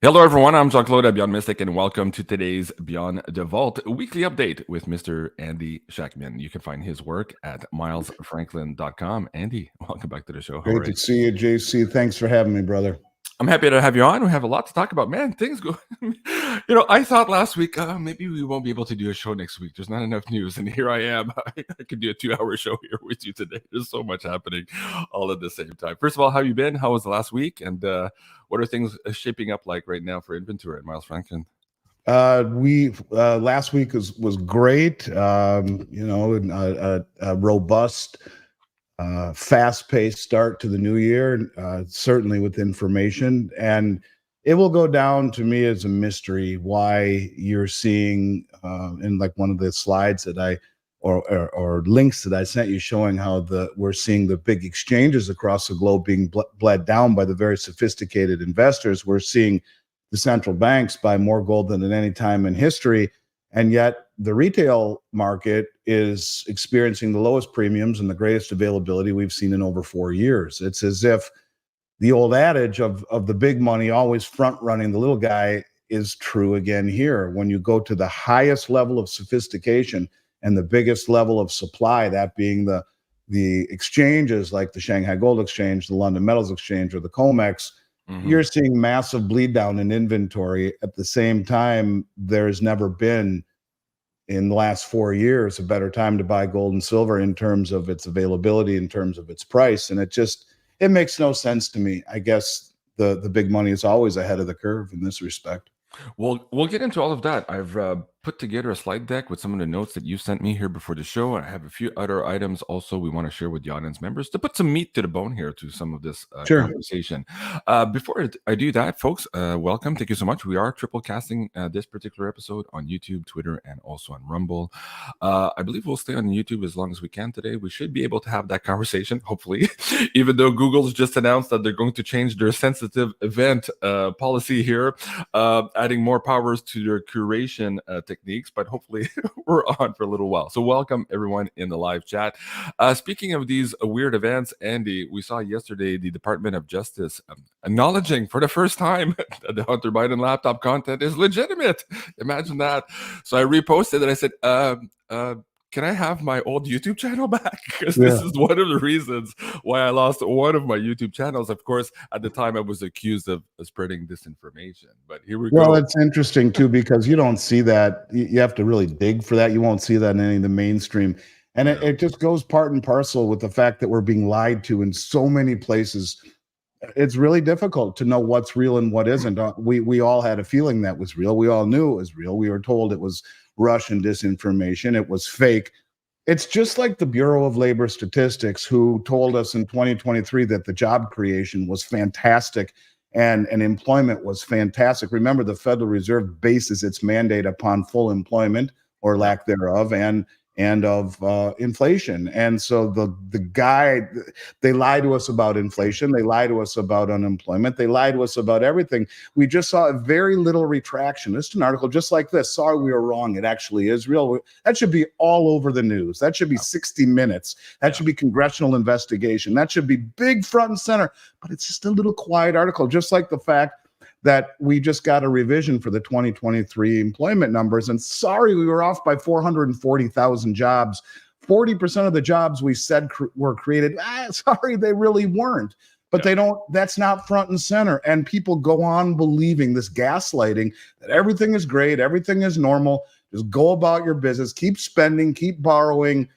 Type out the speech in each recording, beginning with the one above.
Hello, everyone. I'm Jean-Claude Beyond Mystic, and welcome to today's Beyond the Vault weekly update with Mr. Andy Schectman. You can find his work at milesfranklin.com. Andy, welcome back to the show. How Great are to you? see you, JC. Thanks for having me, brother. I'm happy to have you on. We have a lot to talk about. Man, things go. I thought last week, maybe we won't be able to do a show next week. There's not enough news. And here I am. I could do a 2-hour show here with you today. There's so much happening all at the same time. First of all, how you been? How was the last week? And what are things shaping up like right now for inventory at Miles Franklin? We last week was great. A robust, fast-paced start to the new year. Certainly with information, and it will go down to me as a mystery why you're seeing in like one of the slides that I or links that I sent you showing how we're seeing the big exchanges across the globe being bled down by the very sophisticated investors. We're seeing the central banks buy more gold than at any time in history, and yet the retail market is experiencing the lowest premiums and the greatest availability we've seen in over 4 years. It's as if the old adage of the big money always front running the little guy is true again here. When you go to the highest level of sophistication and the biggest level of supply, that being the exchanges like the Shanghai Gold Exchange, the London Metals Exchange, or the COMEX, you're seeing massive bleed down in inventory. At the same time, there's never been in the last 4 years a better time to buy gold and silver in terms of its availability, in terms of its price. And it makes no sense to me. I guess the big money is always ahead of the curve in this respect. Well, we'll get into all of that. I've put together a slide deck with some of the notes that you sent me here before the show. I have a few other items also we want to share with the audience members to put some meat to the bone here to some of this Sure. conversation. Before I do that, folks, welcome. Thank you so much. We are triple casting this particular episode on YouTube, Twitter, and also on Rumble. I believe we'll stay on YouTube as long as we can today. We should be able to have that conversation, hopefully, even though Google's just announced that they're going to change their sensitive event policy here. Adding more powers to their curation techniques, but hopefully we're on for a little while. So welcome everyone in the live chat. Speaking of these weird events, Andy, we saw yesterday the Department of Justice acknowledging for the first time that the Hunter Biden laptop content is legitimate. Imagine that. So I reposted and I said, can I have my old YouTube channel back? Because this is one of the reasons why I lost one of my YouTube channels. Of course, at the time I was accused of spreading disinformation. But here we go. Well, it's interesting too, because you don't see that. You have to really dig for that. You won't see that in any of the mainstream. And it just goes part and parcel with the fact that we're being lied to in so many places. It's really difficult to know what's real and what isn't. We all had a feeling that was real. We all knew it was real. We were told it was Russian disinformation. It was fake. It's just like the Bureau of Labor Statistics, who told us in 2023 that the job creation was fantastic and employment was fantastic. Remember, the Federal Reserve bases its mandate upon full employment or lack thereof and of inflation. And so they lie to us about inflation. They lie to us about unemployment. They lie to us about everything. We just saw a very little retraction. This is an article just like this. Sorry, we were wrong. It actually is real. That should be all over the news. That should be 60 Minutes. That should be congressional investigation. That should be big front and center. But it's just a little quiet article, just like the fact that we just got a revision for the 2023 employment numbers. And sorry, we were off by 440,000 jobs. 40% of the jobs we said were created. Sorry, they really weren't. But they don't, that's not front and center. And people go on believing this gaslighting that everything is great, everything is normal. Just go about your business, keep spending, keep borrowing.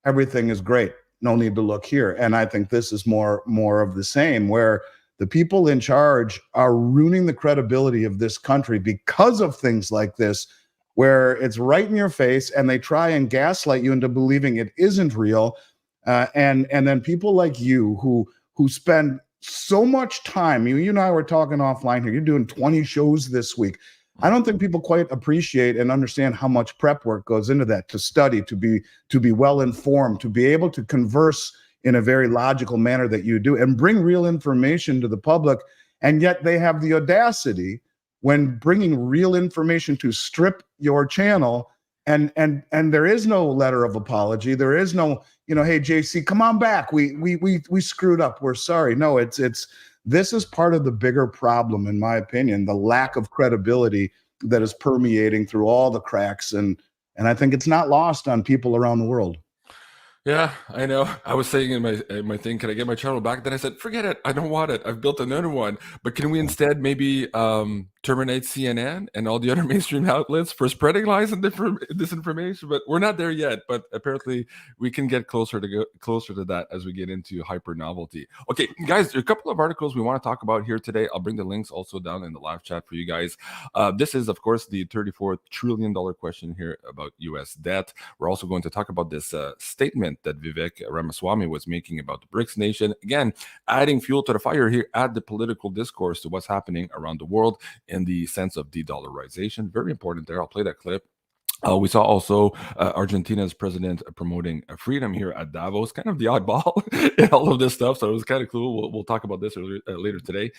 Everything is great. No need to look here. And I think this is more of the same, where the people in charge are ruining the credibility of this country because of things like this, where it's right in your face and they try and gaslight you into believing it isn't real. And then people like you who spend so much time, you and I were talking offline here, you're doing 20 shows this week. I don't think people quite appreciate and understand how much prep work goes into that, to study, to be well informed, to be able to converse in a very logical manner that you do and bring real information to the public. And yet they have the audacity, when bringing real information, to strip your channel. And there is no letter of apology. There is no, hey, JC, come on back. We screwed up. We're sorry. No, it's This is part of the bigger problem, in my opinion, the lack of credibility that is permeating through all the cracks, and I think it's not lost on people around the world. Yeah, I know. I was saying in my thing, can I get my channel back? Then I said, forget it. I don't want it. I've built another one. But can we instead maybe terminate CNN and all the other mainstream outlets for spreading lies and disinformation? But we're not there yet. But apparently, we can get closer to that as we get into hyper novelty. Okay, guys, there are a couple of articles we want to talk about here today. I'll bring the links also down in the live chat for you guys. This is, of course, the $34 trillion question here about U.S. debt. We're also going to talk about this statement that Vivek Ramaswamy was making about the BRICS nation. Again, adding fuel to the fire here, add the political discourse to what's happening around the world in the sense of de-dollarization. Very important there. I'll play that clip. We saw also Argentina's president promoting freedom here at Davos, kind of the oddball in all of this stuff. So it was kind of cool. We'll talk about this later today.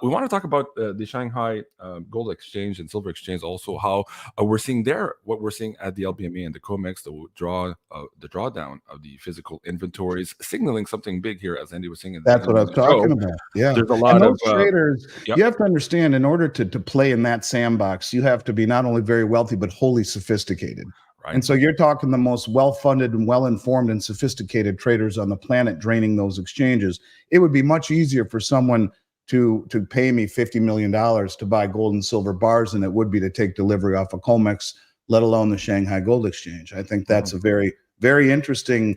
We want to talk about the Shanghai Gold Exchange and Silver Exchange, also how we're seeing there, what we're seeing at the LBMA and the COMEX, the drawdown of the physical inventories, signaling something big here, as Andy was saying. That's what I was talking about. Yeah. There's a lot and of those traders, yep. You have to understand, in order to play in that sandbox, you have to be not only very wealthy, but wholly sophisticated. Right. And so you're talking the most well-funded and well-informed and sophisticated traders on the planet draining those exchanges. It would be much easier for someone to pay me $50 million to buy gold and silver bars than it would be to take delivery off of COMEX, let alone the Shanghai Gold Exchange. I think that's a very, very interesting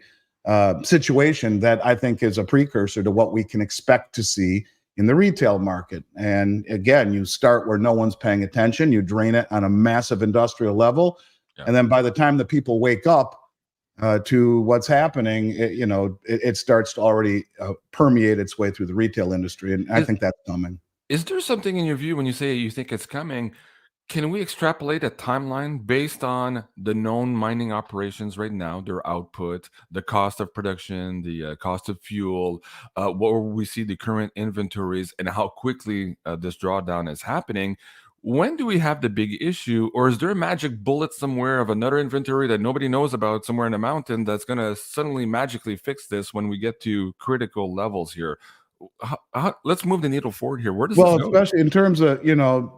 situation that I think is a precursor to what we can expect to see in the retail market. And again, you start where no one's paying attention, you drain it on a massive industrial level. Yeah. And then by the time the people wake up to what's happening, it starts to already permeate its way through the retail industry. And I think that's coming. Is there something in your view when you say you think it's coming? Can we extrapolate a timeline based on the known mining operations right now, their output, the cost of production, the cost of fuel, where we see the current inventories, and how quickly this drawdown is happening? When do we have the big issue, or is there a magic bullet somewhere of another inventory that nobody knows about somewhere in the mountain that's going to suddenly magically fix this when we get to critical levels here? Let's move the needle forward here. Where does this go? Especially in terms of,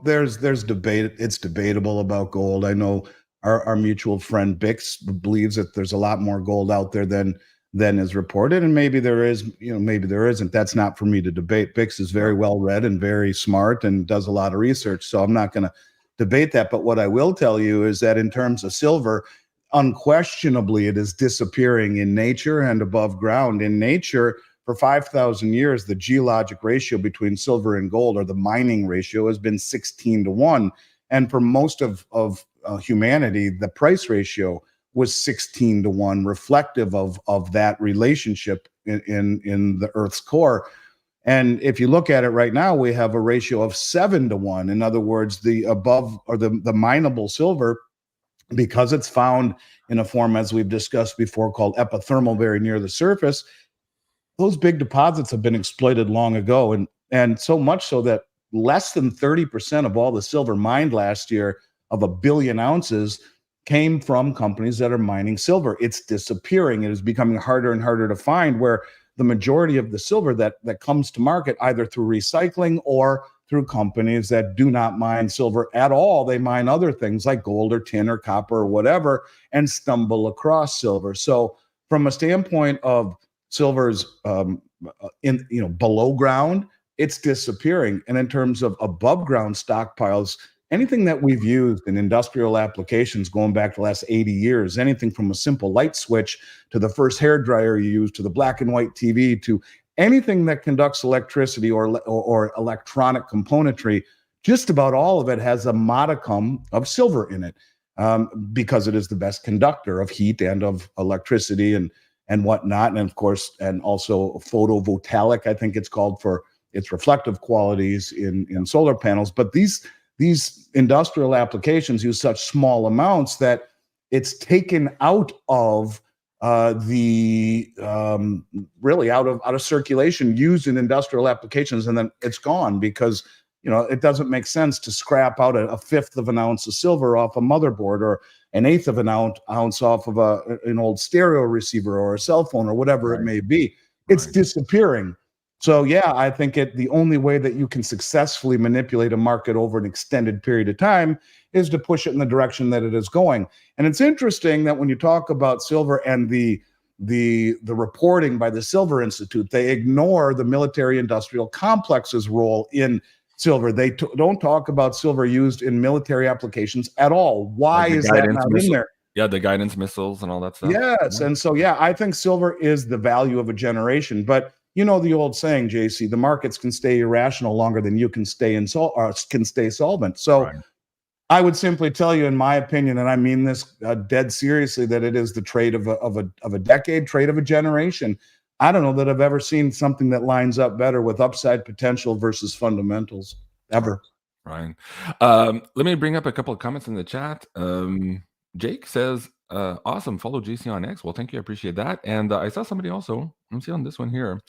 there's debate. It's debatable about gold. I know our mutual friend Bix believes that there's a lot more gold out there than is reported, and maybe there is, maybe there isn't. That's not for me to debate. Bix is very well read and very smart and does a lot of research, so I'm not going to debate that. But what I will tell you is that in terms of silver, unquestionably it is disappearing in nature and above ground. In nature, for 5,000 years, the geologic ratio between silver and gold, or the mining ratio, has been 16-1. And for most of humanity, the price ratio was 16-1, reflective of that relationship in the Earth's core. And if you look at it right now, we have a ratio of 7-1. In other words, the above, or the mineable silver, because it's found in a form, as we've discussed before, called epithermal, very near the surface, those big deposits have been exploited long ago, and so much so that less than 30% of all the silver mined last year, of 1 billion ounces, came from companies that are mining silver. It's disappearing. It is becoming harder and harder to find, where the majority of the silver that comes to market, either through recycling or through companies that do not mine silver at all, they mine other things like gold or tin or copper or whatever, and stumble across silver. So from a standpoint of silver's below ground, it's disappearing. And in terms of above ground stockpiles, anything that we've used in industrial applications going back the last 80 years, anything from a simple light switch to the first hair dryer you used, to the black and white TV, to anything that conducts electricity or electronic componentry, just about all of it has a modicum of silver in it, because it is the best conductor of heat and of electricity and whatnot. And of course, and also photovoltaic, I think it's called, for its reflective qualities in solar panels. But these industrial applications use such small amounts that it's taken out of really out of circulation, used in industrial applications, and then it's gone, because it doesn't make sense to scrap out a fifth of an ounce of silver off a motherboard, or an eighth of an ounce off of an old stereo receiver or a cell phone or whatever it may be. It's disappearing. So yeah, I think the only way that you can successfully manipulate a market over an extended period of time is to push it in the direction that it is going. And it's interesting that when you talk about silver and the reporting by the Silver Institute, they ignore the military industrial complex's role in silver. They don't talk about silver used in military applications at all. Why Like the is that guidance not in missile, there? yeah, the guidance missiles and all that stuff. Yes. Yeah. And so, yeah, I think silver is the value of a generation. But you know the old saying, JC, the markets can stay irrational longer than you can stay can stay solvent. So Right. I would simply tell you, in my opinion, and I mean this dead seriously, that it is the trade of a decade, trade of a generation. I don't know that I've ever seen something that lines up better with upside potential versus fundamentals ever. Right. Let me bring up a couple of comments in the chat. Jake says, awesome, follow GC on X. Well, thank you. I appreciate that. And I saw somebody also, let me see on this one here.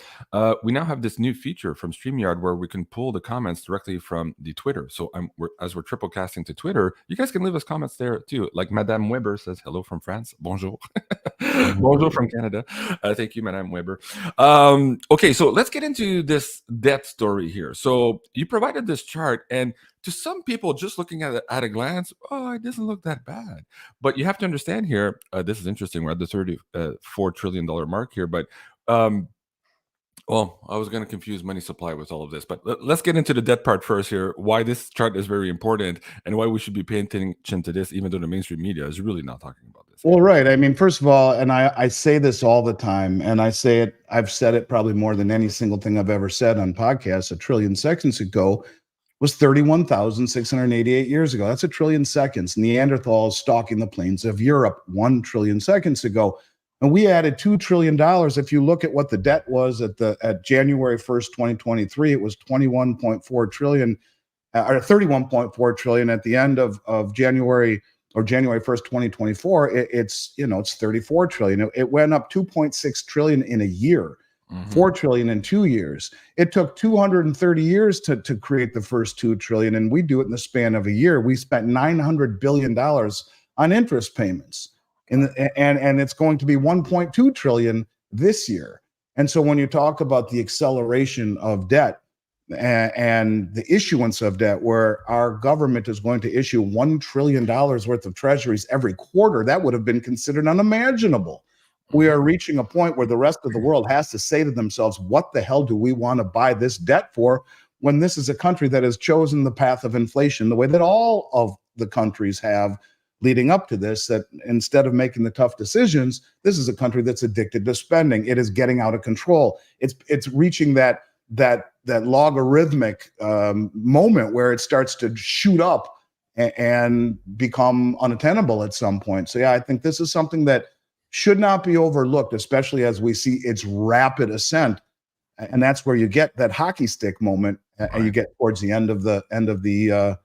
We now have this new feature from StreamYard where we can pull the comments directly from the Twitter. So as we're triple casting to Twitter, you guys can leave us comments there too. Like Madame Weber says, hello from France. Bonjour. Bonjour from Canada. Thank you, Madame Weber. Okay, so let's get into this debt story here. So you provided this chart, and to some people, just looking at it at a glance, oh, it doesn't look that bad. But you have to understand here, this is interesting. We're at the $34 trillion mark here, but well, I was going to confuse money supply with all of this, but let's get into the debt part first here. Why this chart is very important and why we should be paying attention to this, even though the mainstream media is really not talking about this. Well, right. I mean, first of all, and I say this all the time, and I've said it probably more than any single thing I've ever said on podcasts. A trillion seconds ago was 31,688 years ago. That's a trillion seconds. Neanderthals stalking the plains of Europe 1 trillion seconds ago. And we added $2 trillion. If you look at what the debt was at January 1st, 2023, it was 21.4 trillion or 31.4 trillion at the end of January or January 1st, 2024. It's 34 trillion. It went up 2.6 trillion in a year. 4 trillion in 2 years. It took 230 years to create the first 2 trillion, and we do it in the span of a year. We spent $900 billion on interest payments, and it's going to be 1.2 trillion this year. And so when you talk about the acceleration of debt and the issuance of debt, where our government is going to issue $1 trillion worth of treasuries every quarter, that would have been considered unimaginable. We are reaching a point where the rest of the world has to say to themselves, what the hell do we want to buy this debt for, when this is a country that has chosen the path of inflation the way that all of the countries have leading up to this, that instead of making the tough decisions, this is a country that's addicted to spending. It is getting out of control. It's reaching that logarithmic moment where it starts to shoot up and become unattainable at some point. So yeah, I think this is something that should not be overlooked, especially as we see its rapid ascent. And that's where you get that hockey stick moment, and you get towards the end of the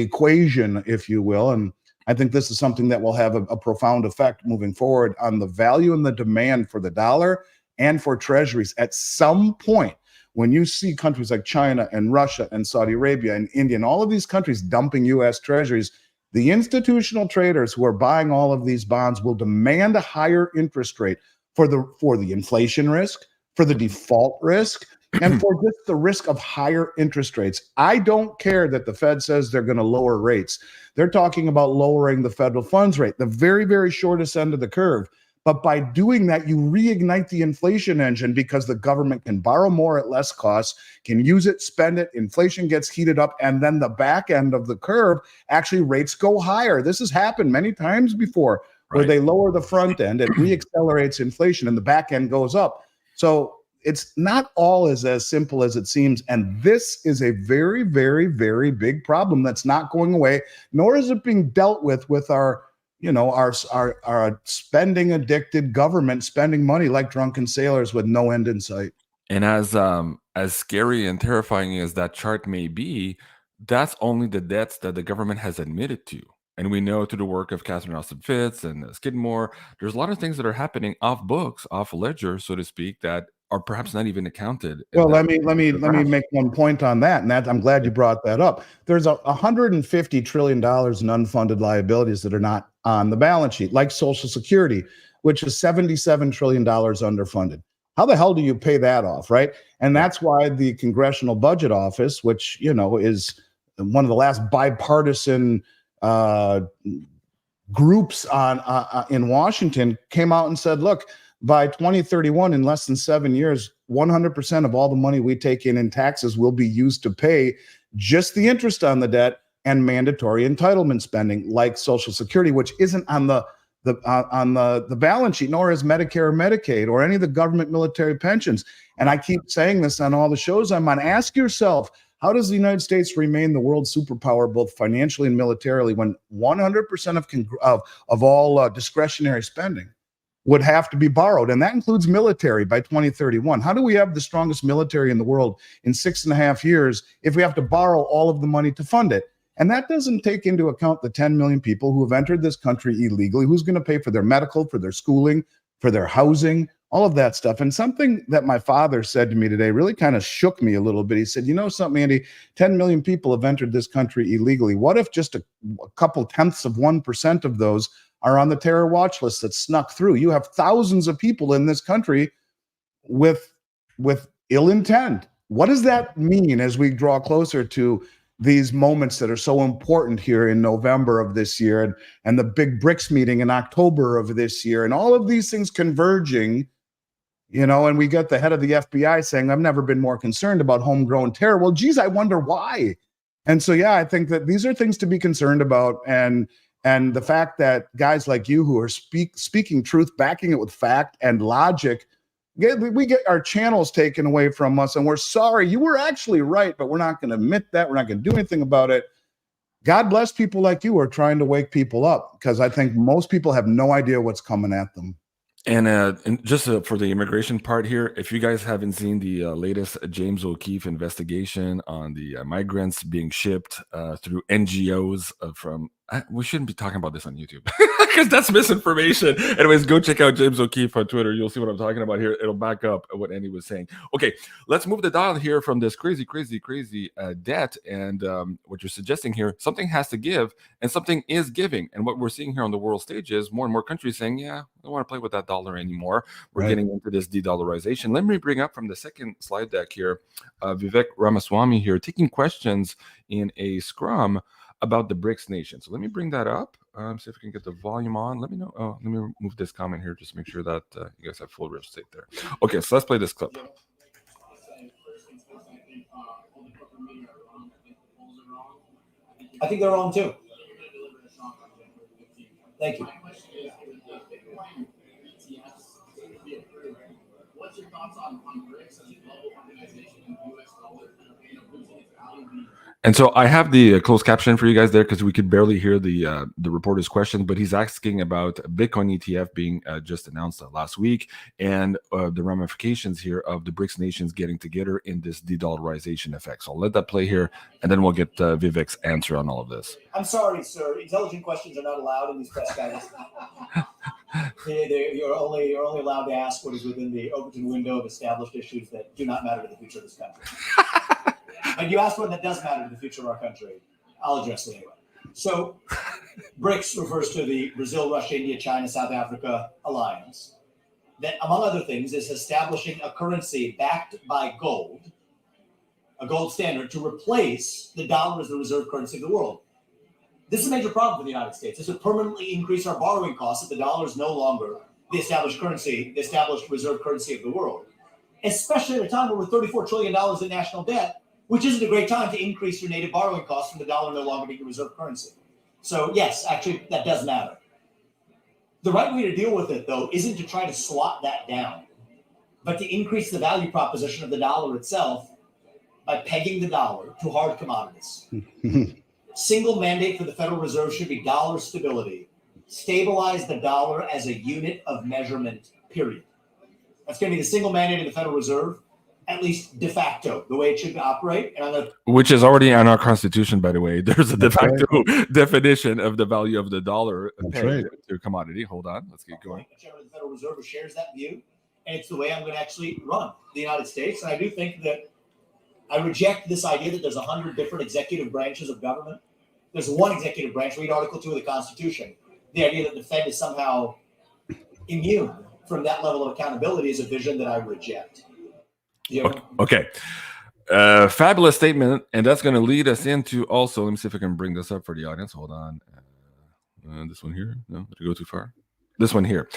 equation, if you will. And I think this is something that will have a profound effect moving forward on the value and the demand for the dollar and for treasuries. At some point, when you see countries like China and Russia and Saudi Arabia and India and all of these countries dumping U.S. treasuries, the institutional traders who are buying all of these bonds will demand a higher interest rate for the inflation risk, for the default risk, and for just the risk of higher interest rates. I don't care that the Fed says they're going to lower rates. They're talking about lowering the federal funds rate, the very, very shortest end of the curve. But by doing that, you reignite the inflation engine, because the government can borrow more at less cost, can use it, spend it, inflation gets heated up, and then the back end of the curve, actually rates go higher. This has happened many times before, where they lower the front end, it reaccelerates inflation, and the back end goes up. So it's not all as simple as it seems. And this is a very, very, very big problem that's not going away, nor is it being dealt with our spending addicted government spending money like drunken sailors with no end in sight. And as scary and terrifying as that chart may be, that's only the debts that the government has admitted to. And we know through the work of Catherine Austin Fitts and Skidmore, there's a lot of things that are happening off books, off ledger, so to speak, that are perhaps not even accounted. Well, let me make one point on that, and that I'm glad you brought that up. There's $150 trillion in unfunded liabilities that are not on the balance sheet, like Social Security, which is $77 trillion underfunded. How the hell do you pay that off, right? And that's why the Congressional Budget Office, which, is one of the last bipartisan groups in Washington, came out and said, look, by 2031, in less than 7 years, 100% of all the money we take in taxes will be used to pay just the interest on the debt and mandatory entitlement spending like Social Security, which isn't on the balance sheet, nor is Medicare or Medicaid or any of the government military pensions. And I keep saying this on all the shows I'm on. Ask yourself, how does the United States remain the world superpower, both financially and militarily, when 100% of all discretionary spending would have to be borrowed? And that includes military by 2031. How do we have the strongest military in the world in 6.5 years if we have to borrow all of the money to fund it? And that doesn't take into account the 10 million people who have entered this country illegally. Who's going to pay for their medical, for their schooling, for their housing, all of that stuff? And something that my father said to me today really kind of shook me a little bit. He said, you know something, Andy, 10 million people have entered this country illegally. What if just a couple tenths of 1% of those are on the terror watch list that snuck through? You have thousands of people in this country with ill intent. What does that mean as we draw closer to these moments that are so important here in November of this year, and the big BRICS meeting in October of this year, and all of these things converging, and we get the head of the FBI saying, I've never been more concerned about homegrown terror. Well, geez, I wonder why. And so, yeah, I think that these are things to be concerned about. And the fact that guys like you who are speaking truth, backing it with fact and logic, we get our channels taken away from us, and we're sorry. You were actually right, but we're not going to admit that. We're not going to do anything about it. God bless people like you who are trying to wake people up, because I think most people have no idea what's coming at them. And just for the immigration part here, if you guys haven't seen the latest James O'Keefe investigation on the migrants being shipped through NGOs from, we shouldn't be talking about this on YouTube because that's misinformation. Anyways, go check out James O'Keefe on Twitter. You'll see what I'm talking about here. It'll back up what Andy was saying. Okay, let's move the dial here from this crazy debt. And what you're suggesting here, something has to give and something is giving. And what we're seeing here on the world stage is more and more countries saying, yeah, I don't want to play with that dollar anymore. We're getting into this de-dollarization. Let me bring up from the second slide deck here, Vivek Ramaswamy here, taking questions in a scrum about the BRICS nation. So let me bring that up. See if we can get the volume on. Let me know. Oh, let me remove this comment here just to make sure that you guys have full real estate there. Okay, so let's play this clip. I think they're wrong too. Thank you. What's your thoughts on BRICS as a global organization and U.S. dollar value? And so I have the closed caption for you guys there because we could barely hear the reporter's question, but he's asking about Bitcoin ETF being just announced last week and the ramifications here of the BRICS nations getting together in this de-dollarization effect. So I'll let that play here, and then we'll get Vivek's answer on all of this. I'm sorry, sir. Intelligent questions are not allowed in these press guides. You're only allowed to ask what is within the open window of established issues that do not matter to the future of this country. But you asked one that does matter to the future of our country. I'll address it anyway. So BRICS refers to the Brazil, Russia, India, China, South Africa alliance that, among other things, is establishing a currency backed by gold, a gold standard, to replace the dollar as the reserve currency of the world. This is a major problem for the United States. This would permanently increase our borrowing costs if the dollar is no longer the established currency, the established reserve currency of the world, especially at a time where we're $34 trillion in national debt, which isn't a great time to increase your native borrowing costs from the dollar no longer being a reserve currency. So yes, actually, that does matter. The right way to deal with it, though, isn't to try to swat that down, but to increase the value proposition of the dollar itself by pegging the dollar to hard commodities. Single mandate for the Federal Reserve should be dollar stability. Stabilize the dollar as a unit of measurement, period. That's going to be the single mandate of the Federal Reserve, at least de facto, the way it should operate. And which is already in our Constitution, by the way. There's a de facto definition of the value of the dollar pegged to commodity. Hold on, let's get going. The chairman of the Federal Reserve shares that view, and it's the way I'm going to actually run the United States. And I do think that I reject this idea that there's 100 different executive branches of government. There's one executive branch. Read Article 2 of the Constitution. The idea that the Fed is somehow immune from that level of accountability is a vision that I reject. You know? Okay. Fabulous statement, and that's going to lead us into also. Let me see if I can bring this up for the audience. Hold on. This one here. No, did I go too far? This one here.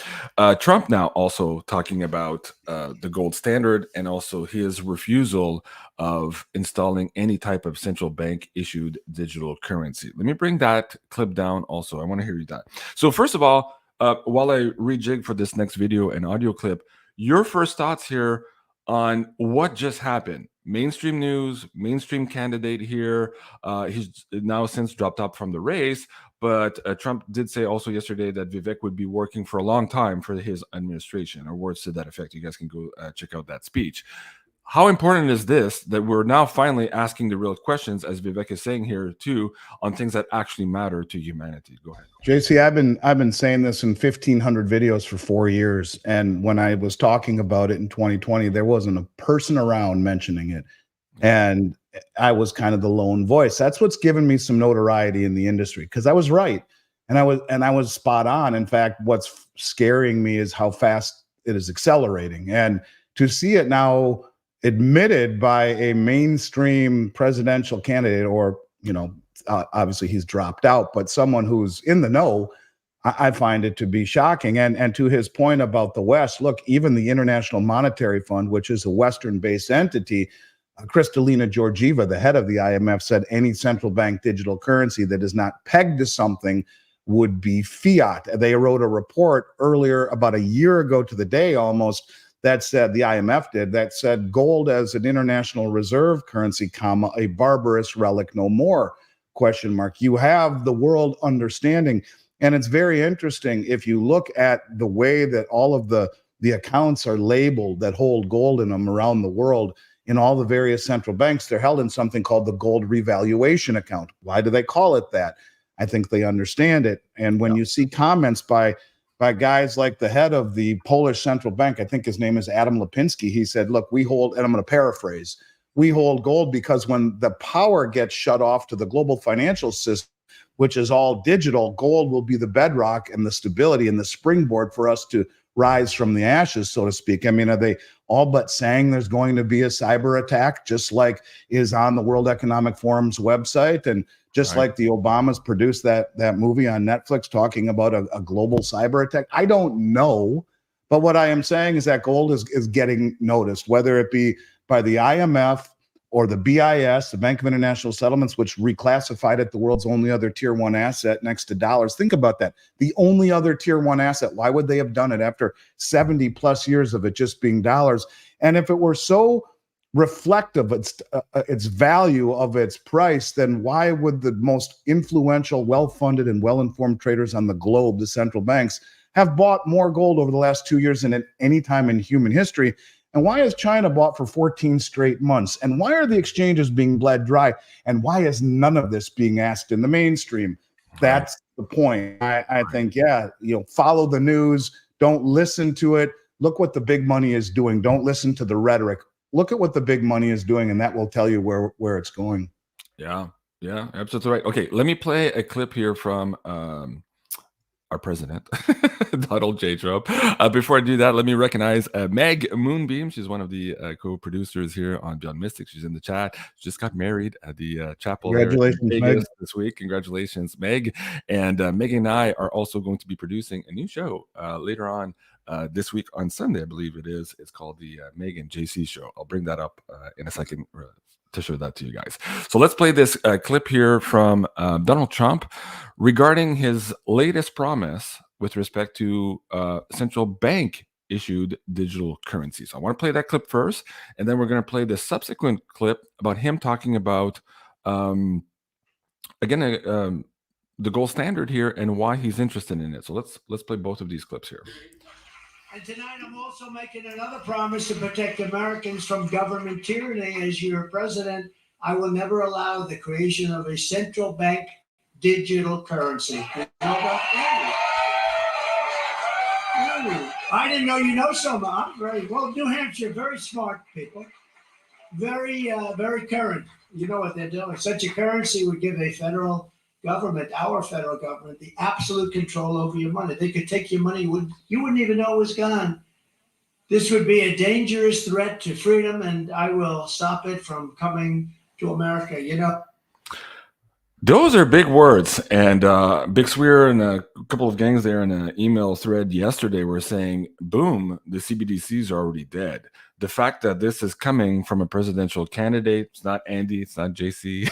Trump now also talking about the gold standard and also his refusal of installing any type of central bank issued digital currency. Let me bring that clip down also. I want to hear you that. So first of all, while I rejig for this next video and audio clip, your first thoughts here on what just happened. Mainstream news, mainstream candidate here. He's now since dropped out from the race, but Trump did say also yesterday that Vivek would be working for a long time for his administration, or words to that effect. You guys can go check out that speech. How important is this that we're now finally asking the real questions, as Vivek is saying here too, on things that actually matter to humanity? Go ahead. JC, I've been saying this in 1,500 videos for 4 years, and when I was talking about it in 2020, there wasn't a person around mentioning it, and I was kind of the lone voice. That's what's given me some notoriety in the industry, because I was right, and I was spot on. In fact, what's scaring me is how fast it is accelerating, and to see it now admitted by a mainstream presidential candidate, or obviously he's dropped out, but someone who's in the know, I find it to be shocking. And to his point about the West, look, even the International Monetary Fund, which is a Western-based entity, Kristalina Georgieva, the head of the IMF, said any central bank digital currency that is not pegged to something would be fiat. They wrote a report earlier, about a year ago to the day almost, that said, the IMF did, that said gold as an international reserve currency, comma, a barbarous relic no more, question mark. You have the world understanding. And it's very interesting if you look at the way that all of the accounts are labeled that hold gold in them around the world. In all the various central banks, they're held in something called the gold revaluation account. Why do they call it that? I think they understand it. And when you see comments by guys like the head of the Polish central bank, I think his name is Adam Lipinski, he said, look, we hold, and I'm going to paraphrase, we hold gold because when the power gets shut off to the global financial system, which is all digital, gold will be the bedrock and the stability and the springboard for us to rise from the ashes, so to speak. I mean, are they all but saying there's going to be a cyber attack, just like is on the World Economic Forum's website, and just like the Obamas produced that movie on Netflix talking about a global cyber attack? I don't know, but what I am saying is that gold is getting noticed, whether it be by the IMF or the BIS, the Bank of International Settlements, which reclassified it the world's only other tier one asset next to dollars. Think about that. The only other tier one asset. Why would they have done it after 70 plus years of it just being dollars? And if it were so reflective of its value, of its price, then why would the most influential, well-funded, and well-informed traders on the globe, the central banks, have bought more gold over the last 2 years than at any time in human history? And why has China bought for 14 straight months? And why are the exchanges being bled dry? And why is none of this being asked in the mainstream? That's the point. I think, follow the news. Don't listen to it. Look what the big money is doing. Don't listen to the rhetoric. Look at what the big money is doing, and that will tell you where it's going. Yeah, absolutely right. Okay, let me play a clip here from our president, Donald J. Trump. Before I do that, let me recognize Meg Moonbeam. She's one of the co-producers here on Beyond Mystics. She's in the chat. She just got married at the chapel. Congratulations, Meg. This week. Congratulations, Meg. And Megan and I are also going to be producing a new show later on this week on Sunday, I believe it is. It's called the Meg and JC Show. I'll bring that up in a second to show that to you guys. So let's play this clip here from Donald Trump regarding his latest promise with respect to central bank issued digital currencies. So I want to play that clip first, and then we're going to play the subsequent clip about him talking about the gold standard here and why he's interested in it. So let's play both of these clips here. And tonight I'm also making another promise to protect Americans from government tyranny. As your president, I will never allow the creation of a central bank digital currency. You know about that? I didn't know you know so much. Very well, New Hampshire, very smart people. Very current. You know what they're doing. Such a currency would give a federal government, our federal government, the absolute control over your money. They could take your money, you wouldn't even know it was gone. This would be a dangerous threat to freedom, and I will stop it from coming to America. Those are big words, and Big Swear and a couple of gangs there in an email thread yesterday were saying, boom, the CBDCs are already dead. The fact that this is coming from a presidential candidate, it's not Andy, it's not JC,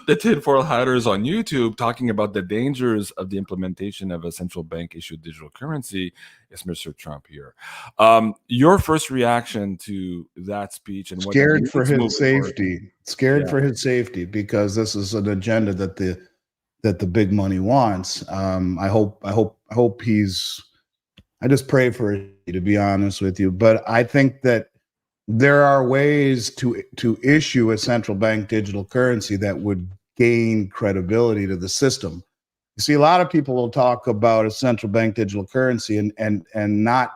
the tinfoil hatters on YouTube talking about the dangers of the implementation of a central bank issued digital currency is Mr. Trump here. Your first reaction to that speech and scared what for his moving safety, forward? scared for his safety, because this is an agenda that the big money wants. I hope he's. I just pray for it, to be honest with you. But I think that there are ways to issue a central bank digital currency that would gain credibility to the system. You see, a lot of people will talk about a central bank digital currency and not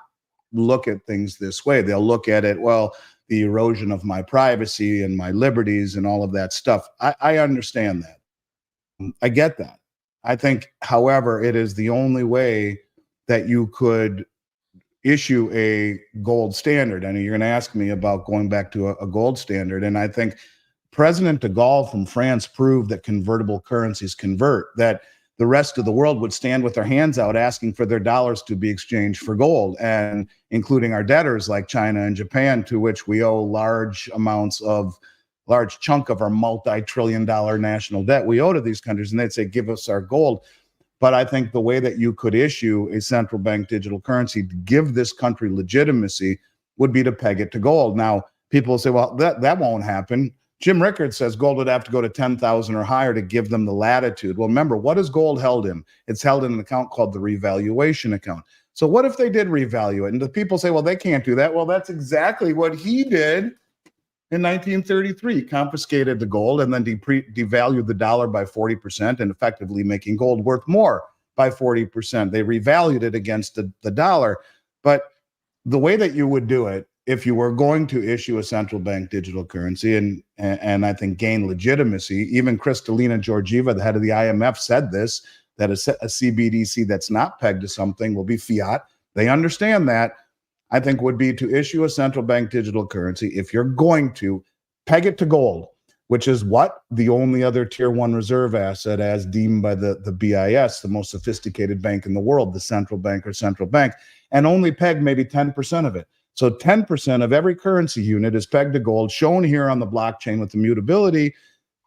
look at things this way. They'll look at it, well, the erosion of my privacy and my liberties and all of that stuff. I understand that. I get that. I think, however, it is the only way that you could issue a gold standard. And you're going to ask me about going back to a gold standard. And I think President de Gaulle from France proved that convertible currencies convert, that the rest of the world would stand with their hands out asking for their dollars to be exchanged for gold, and including our debtors like China and Japan, to which we owe large chunk of our multi-trillion-dollar national debt we owe to these countries. And they'd say, give us our gold. But I think the way that you could issue a central bank digital currency to give this country legitimacy would be to peg it to gold. Now, people say, well, that won't happen. Jim Rickards says gold would have to go to 10,000 or higher to give them the latitude. Well, remember, what is gold held in? It's held in an account called the revaluation account. So what if they did revalue it? And the people say, well, they can't do that. Well, that's exactly what he did in 1933. He confiscated the gold and then devalued the dollar by 40% and effectively making gold worth more by 40%. They revalued it against the dollar. But the way that you would do it, if you were going to issue a central bank digital currency and I think gain legitimacy, even Kristalina Georgieva, the head of the IMF, said this, that a CBDC that's not pegged to something will be fiat. They understand that. I think would be to issue a central bank digital currency, if you're going to peg it to gold, which is what the only other tier one reserve asset as deemed by the BIS, the most sophisticated bank in the world, the central bank or central bank, and only peg maybe 10% of it. So 10% of every currency unit is pegged to gold, shown here on the blockchain with immutability.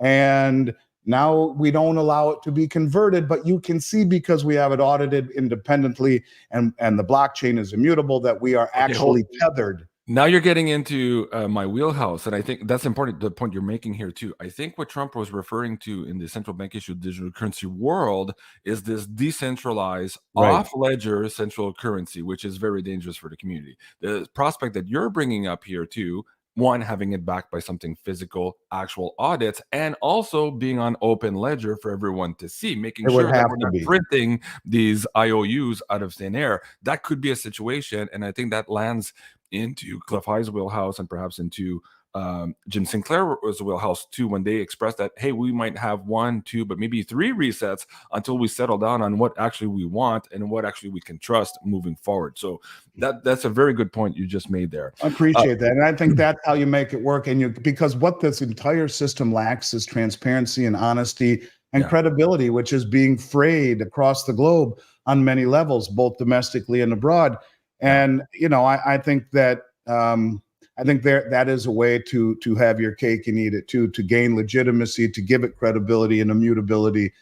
And now we don't allow it to be converted, but you can see, because we have it audited independently and the blockchain is immutable, that we are actually tethered. Now you're getting into my wheelhouse, and I think that's important, the point you're making here too. I think what Trump was referring to in the central bank issued digital currency world is this decentralized, off-ledger central currency, which is very dangerous for the community. The prospect that you're bringing up here too, one, having it backed by something physical, actual audits, and also being on open ledger for everyone to see, making sure that we're not printing these IOUs out of thin air. That could be a situation, and I think that lands into Cliff High's wheelhouse and perhaps into Jim Sinclair's wheelhouse too, when they expressed that, hey, we might have 1, 2, but maybe 3 resets until we settle down on what actually we want and what actually we can trust moving forward. So that's a very good point you just made there. I appreciate that. And I think that's how you make it work. And because what this entire system lacks is transparency and honesty and credibility, which is being frayed across the globe on many levels, both domestically and abroad. And, I think that that is a way to have your cake and eat it too, to gain legitimacy, to give it credibility and immutability.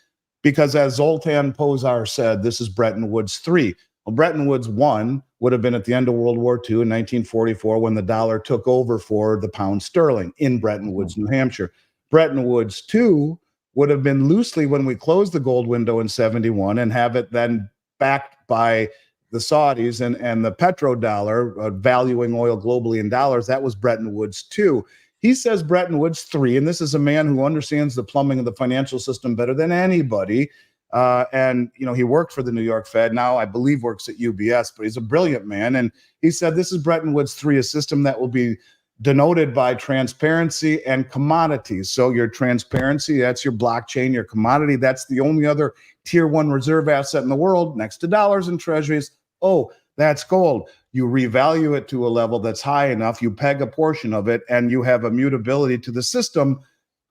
Because as Zoltan Pozsar said, this is Bretton Woods 3. Well, Bretton Woods 1 would have been at the end of World War II in 1944, when the dollar took over for the pound sterling in Bretton Woods, New Hampshire. Bretton Woods 2 would have been loosely when we closed the gold window in 71 and have it then backed by the Saudis and the petrodollar, valuing oil globally in dollars. That was Bretton Woods 2. He says Bretton Woods 3, and this is a man who understands the plumbing of the financial system better than anybody. He worked for the New York Fed, now I believe works at UBS, but he's a brilliant man. And he said this is Bretton Woods 3, a system that will be denoted by transparency and commodities. So your transparency, that's your blockchain, your commodity, that's the only other tier one reserve asset in the world next to dollars and treasuries. Oh, that's gold. You revalue it to a level that's high enough, you peg a portion of it, and you have immutability to the system.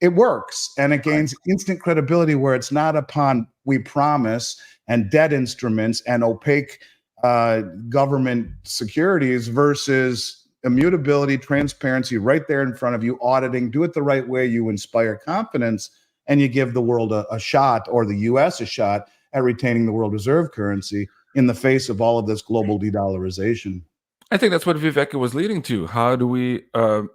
It works, and it gains instant credibility where it's not upon we promise and debt instruments and opaque government securities versus immutability, transparency right there in front of you, auditing, do it the right way, you inspire confidence, and you give the world a shot, or the US a shot, at retaining the world reserve currency in the face of all of this global de-dollarization. I think that's what Vivek was leading to. How do we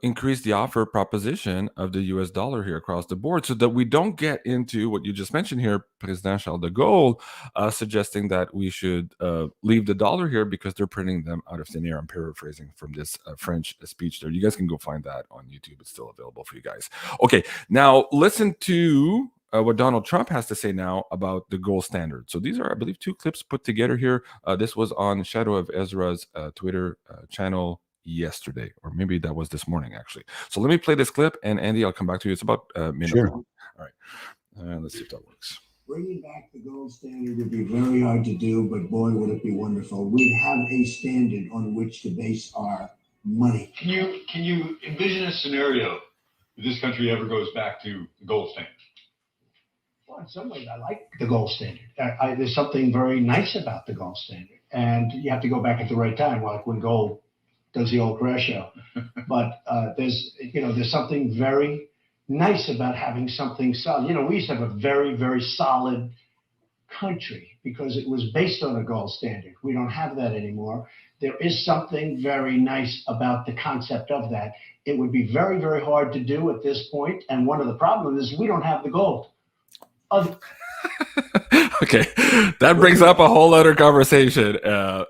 increase the offer proposition of the US dollar here across the board so that we don't get into what you just mentioned here, President Charles de Gaulle, suggesting that we should leave the dollar here because they're printing them out of thin air. I'm paraphrasing from this French speech there. You guys can go find that on YouTube. It's still available for you guys. Okay, now listen to what Donald Trump has to say now about the gold standard. So these are, I believe, two clips put together here. This was on Shadow of Ezra's Twitter channel yesterday, or maybe that was this morning, actually. So let me play this clip, and Andy, I'll come back to you. It's about a minute. Sure. Long. All right. Let's see if that works. Bringing back the gold standard would be very hard to do, but boy, would it be wonderful. We'd have a standard on which to base our money. Can you envision a scenario if this country ever goes back to the gold standard? Well, in some ways, I like the gold standard. There's something very nice about the gold standard, and you have to go back at the right time, like when gold does the old crash show. But there's something very nice about having something solid. We used to have a very, very solid country because it was based on a gold standard. We don't have that anymore. There is something very nice about the concept of that. It would be very, very hard to do at this point, and one of the problems is we don't have the gold. Okay, that brings up a whole other conversation.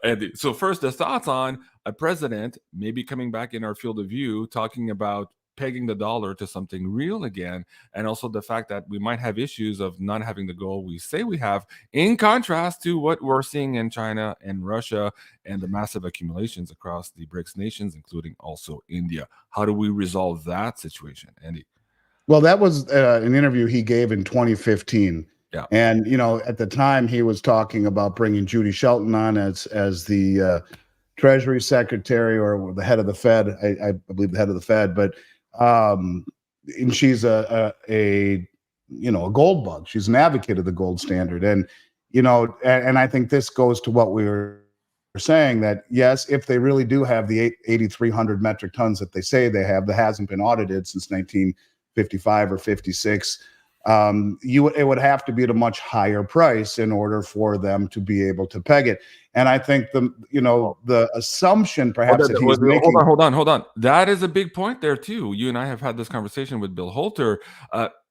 Andy. So first, the thoughts on a president maybe coming back in our field of view, talking about pegging the dollar to something real again, and also the fact that we might have issues of not having the gold we say we have, in contrast to what we're seeing in China and Russia and the massive accumulations across the BRICS nations, including also India. How do we resolve that situation, Andy? Well, that was an interview he gave in 2015. Yeah. And, at the time he was talking about bringing Judy Shelton on as the Treasury Secretary or the head of the Fed. I believe the head of the Fed, but and she's a gold bug. She's an advocate of the gold standard. And, and I think this goes to what we were saying, that yes, if they really do have the 8,300 metric tons that they say they have, that hasn't been audited since 1955 or 56, it would have to be at a much higher price in order for them to be able to peg it. And I think the assumption perhaps that he's making. Hold on. That is a big point there too. You and I have had this conversation with Bill Holter.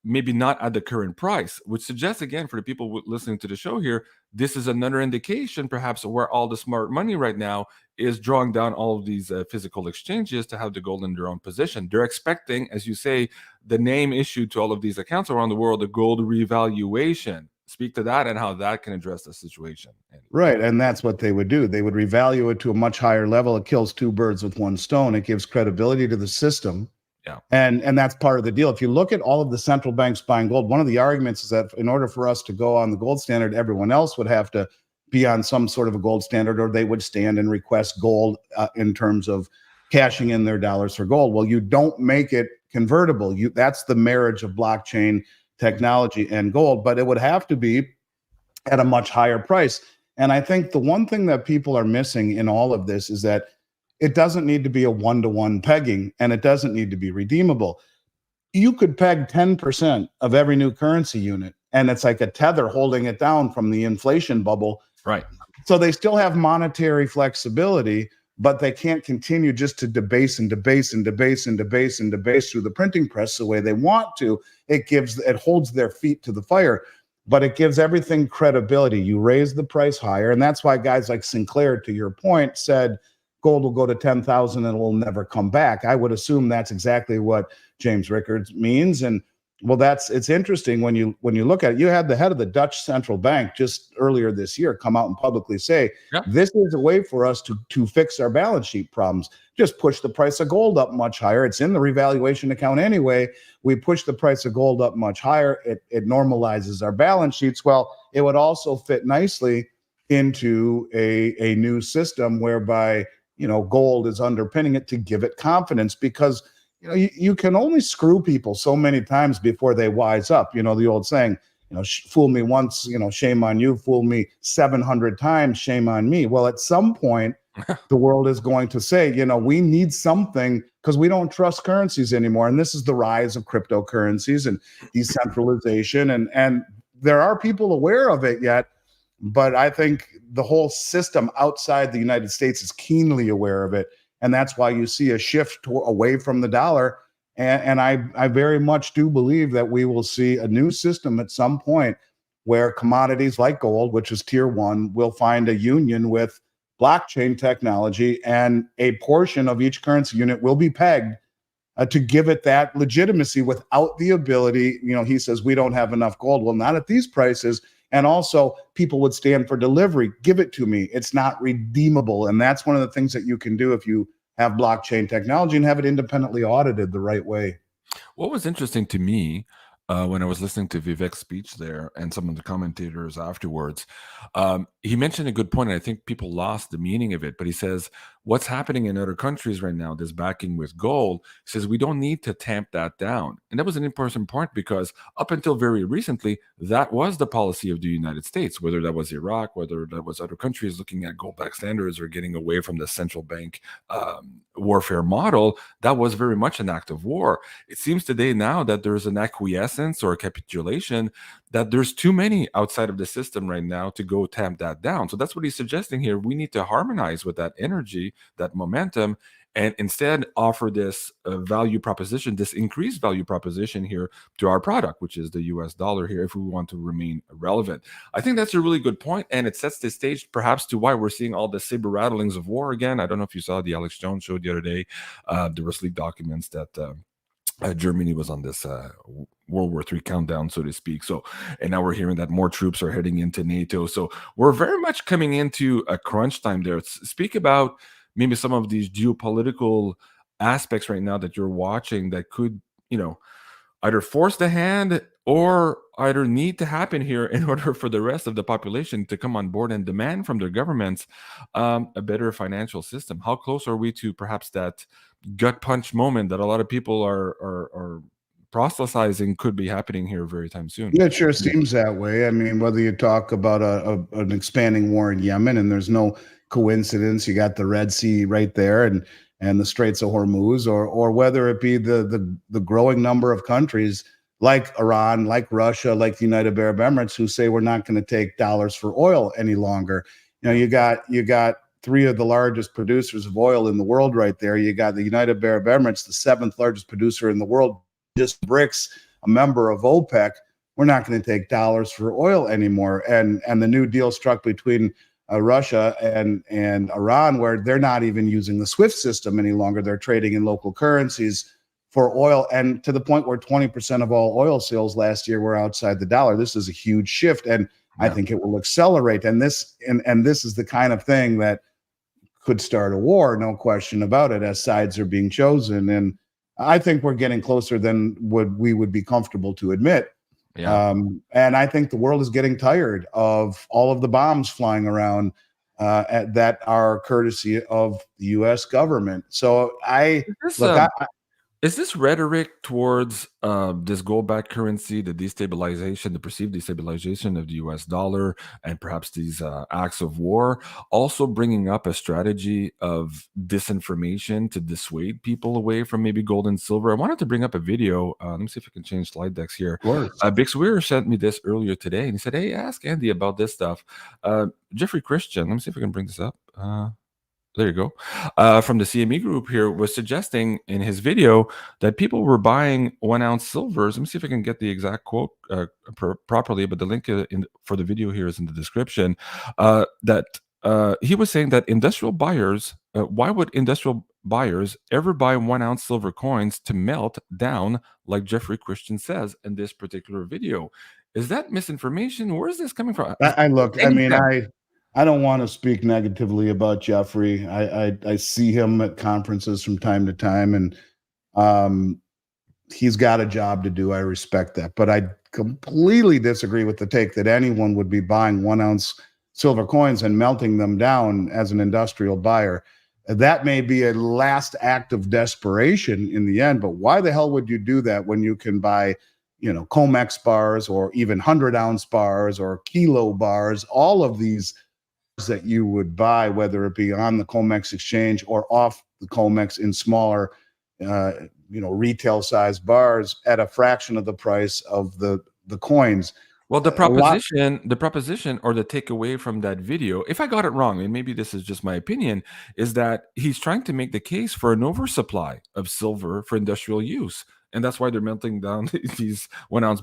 Maybe not at the current price, which suggests, again, for the people listening to the show here, this is another indication perhaps where all the smart money right now is drawing down all of these physical exchanges to have the gold in their own position. They're expecting, as you say, the name issued to all of these accounts around the world, the gold revaluation. Speak to that and how that can address the situation. Right, and that's what they would do. They would revalue it to a much higher level. It kills two birds with one stone. It gives credibility to the system. Yeah. And that's part of the deal. If you look at all of the central banks buying gold, one of the arguments is that in order for us to go on the gold standard, everyone else would have to be on some sort of a gold standard, or they would stand and request gold in terms of cashing in their dollars for gold. Well, you don't make it convertible. That's the marriage of blockchain technology and gold, but it would have to be at a much higher price. And I think the one thing that people are missing in all of this is that it doesn't need to be a one-to-one pegging, and it doesn't need to be redeemable. You could peg 10% of every new currency unit, and it's like a tether holding it down from the inflation bubble. Right. So they still have monetary flexibility, but they can't continue just to debase and debase and debase and debase and debase through the printing press the way they want to. It holds their feet to the fire, but it gives everything credibility. You raise the price higher, and that's why guys like Sinclair, to your point, said gold will go to 10,000 and it will never come back. I would assume that's exactly what James Rickards means. And Well, it's interesting when you look at it. You had the head of the Dutch central bank just earlier this year come out and publicly say Yeah. this is a way for us to fix our balance sheet problems. Just push the price of gold up much higher. It's in the revaluation account anyway. We push the price of gold up much higher. It normalizes our balance sheets. Well, it would also fit nicely into a new system whereby gold is underpinning it to give it confidence, because you can only screw people so many times before they wise up. The old saying, fool me once, shame on you. Fool me 700 times, shame on me. Well, at some point, the world is going to say, we need something, because we don't trust currencies anymore. And this is the rise of cryptocurrencies and decentralization. And there are people aware of it yet, but I think the whole system outside the United States is keenly aware of it. And that's why you see a shift away from the dollar. And I very much do believe that we will see a new system at some point where commodities like gold, which is tier one, will find a union with blockchain technology, and a portion of each currency unit will be pegged to give it that legitimacy without the ability. He says we don't have enough gold. Well, not at these prices. And also, people would stand for delivery. Give it to me. It's not redeemable. And that's one of the things that you can do if you have blockchain technology and have it independently audited the right way. What was interesting to me when I was listening to Vivek's speech there and some of the commentators afterwards, he mentioned a good point, and I think people lost the meaning of it. But he says, what's happening in other countries right now, this backing with gold, he says, we don't need to tamp that down. And that was an important point, because up until very recently, that was the policy of the United States, whether that was Iraq, whether that was other countries looking at gold-backed standards or getting away from the central bank warfare model. That was very much an act of war. It seems today now that there's an acquiescence or a capitulation, that there's too many outside of the system right now to go tamp that down. So that's what he's suggesting here. We need to harmonize with that energy, that momentum, and instead offer this value proposition, this increased value proposition here to our product, which is the US dollar here, if we want to remain relevant. I think that's a really good point, and it sets the stage perhaps to why we're seeing all the saber rattlings of war again. I don't know if you saw the Alex Jones show the other day. There was leaked documents that Germany was on this World War III countdown, so to speak. So, and now we're hearing that more troops are heading into NATO. So we're very much coming into a crunch time there. Speak about maybe some of these geopolitical aspects right now that you're watching that could, either force the hand or either need to happen here in order for the rest of the population to come on board and demand from their governments a better financial system. How close are we to perhaps that gut punch moment that a lot of people are proselytizing could be happening here very time soon? Yeah, it sure seems that way. I mean, whether you talk about an expanding war in Yemen, and there's no coincidence, you got the Red Sea right there, and the Straits of Hormuz, or whether it be the growing number of countries like Iran, like Russia, like the United Arab Emirates, who say we're not going to take dollars for oil any longer. You got three of the largest producers of oil in the world right there. You got the United Arab Emirates, the seventh largest producer in the world, just BRICS, a member of OPEC. We're not going to take dollars for oil anymore. And the new deal struck between Russia and Iran, where they're not even using the SWIFT system any longer. They're trading in local currencies for oil, and to the point where 20% of all oil sales last year were outside the dollar. This is a huge shift, and I think it will accelerate. And this is the kind of thing that could start a war, no question about it, as sides are being chosen. And I think we're getting closer than we would be comfortable to admit. Yeah. And I think the world is getting tired of all of the bombs flying around that are courtesy of the U.S. government. So Is this rhetoric towards this gold-backed currency, the destabilization, the perceived destabilization of the U.S. dollar, and perhaps these acts of war, also bringing up a strategy of disinformation to dissuade people away from maybe gold and silver? I wanted to bring up a video. Let me see if I can change slide decks here. Bix Weir sent me this earlier today, and he said, "Hey, ask Andy about this stuff." Jeffrey Christian, let me see if I can bring this up. There you go. From the CME group here was suggesting in his video that people were buying 1 ounce silvers. Let me see if I can get the exact quote properly, but the link for the video here is in the description. That he was saying that industrial buyers, why would industrial buyers ever buy 1 ounce silver coins to melt down, like Jeffrey Christian says in this particular video. Is that misinformation? Where is this coming from? I look. I Any mean, sense? I don't want to speak negatively about Jeffrey. I see him at conferences from time to time, and um, he's got a job to do. I respect that, but I completely disagree with the take that anyone would be buying 1 ounce silver coins and melting them down as an industrial buyer. That may be a last act of desperation in the end, but why the hell would you do that when you can buy, Comex bars or even 100 ounce bars or kilo bars, all of these that you would buy, whether it be on the Comex exchange or off the Comex in smaller, retail size bars at a fraction of the price of the coins. Well, the A lot. proposition or the takeaway from that video, if I got it wrong, and maybe this is just my opinion, is that he's trying to make the case for an oversupply of silver for industrial use, and that's why they're melting down these 1 ounce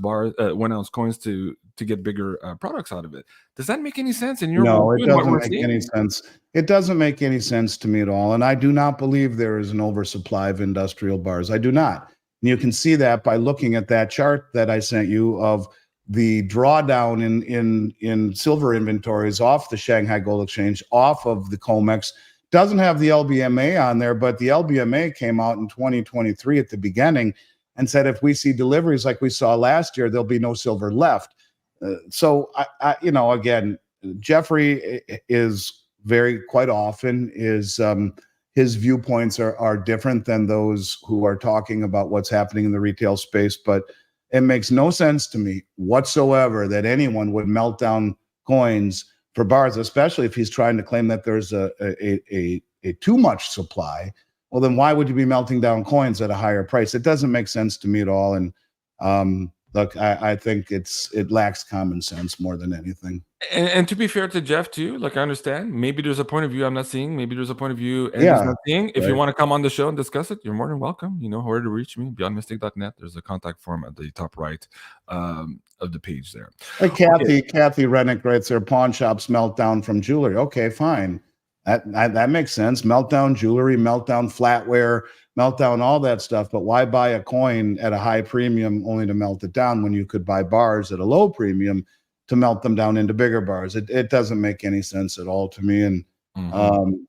coins to get bigger products out of it. Does that make any sense in your No, it worldview and what doesn't we're make seeing? any sense. It doesn't make any sense to me at all. And I do not believe there is an oversupply of industrial bars. I do not. And you can see that by looking at that chart that I sent you of the drawdown in silver inventories off the Shanghai Gold Exchange, off of the COMEX. Doesn't have the LBMA on there, but the LBMA came out in 2023 at the beginning and said if we see deliveries like we saw last year, there'll be no silver left. So again, Jeffrey is quite often his viewpoints are different than those who are talking about what's happening in the retail space, but it makes no sense to me whatsoever that anyone would melt down coins for bars, especially if he's trying to claim that there's a too much supply. Well, then why would you be melting down coins at a higher price? It doesn't make sense to me at all. And look, I think it lacks common sense more than anything. And to be fair to Jeff too, like I understand, maybe there's a point of view I'm not seeing. Maybe there's a point of view Andy's Yeah, not seeing. If you right. want to come on the show and discuss it, you're more than welcome. You know where to reach me, beyondmystic.net. There's a contact form at the top right of the page there. Like Okay. Kathy Rennick writes there, pawn shops meltdown from jewelry. Okay, fine. That makes sense. Meltdown jewelry, meltdown flatware, meltdown all that stuff. But why buy a coin at a high premium only to melt it down when you could buy bars at a low premium to melt them down into bigger bars? It doesn't make any sense at all to me. And Mhm.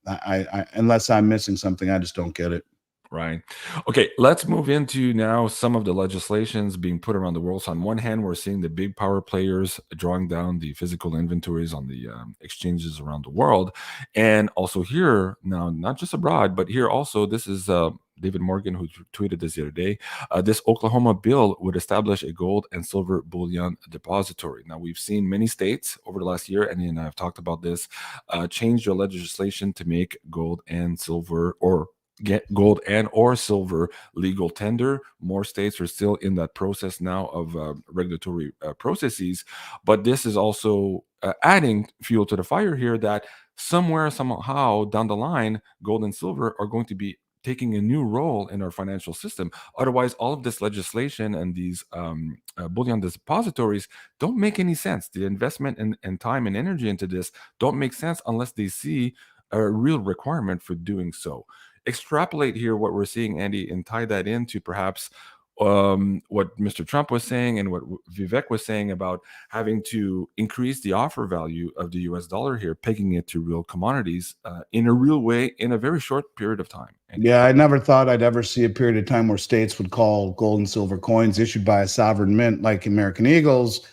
I unless I'm missing something, I just don't get it. Right. Okay, let's move into now some of the legislations being put around the world. So on one hand, we're seeing the big power players drawing down the physical inventories on the exchanges around the world. And also here, now, not just abroad, but here also, this is David Morgan who tweeted this the other day. This Oklahoma bill would establish a gold and silver bullion depository. Now, we've seen many states over the last year, and I've talked about this, change their legislation to make gold and silver or get gold and or silver legal tender. More states are still in that process now of regulatory processes, but this is also adding fuel to the fire here that somewhere somehow down the line gold and silver are going to be taking a new role in our financial system. Otherwise, all of this legislation and these bullion depositories don't make any sense. The investment and time and energy into this don't make sense unless they see a real requirement for doing so. Extrapolate here what we're seeing, Andy, and tie that into perhaps what Mr. Trump was saying and what Vivek was saying about having to increase the offer value of the US dollar here, pegging it to real commodities in a real way in a very short period of time. Andy. Yeah, I never thought I'd ever see a period of time where states would call gold and silver coins issued by a sovereign mint like American Eagles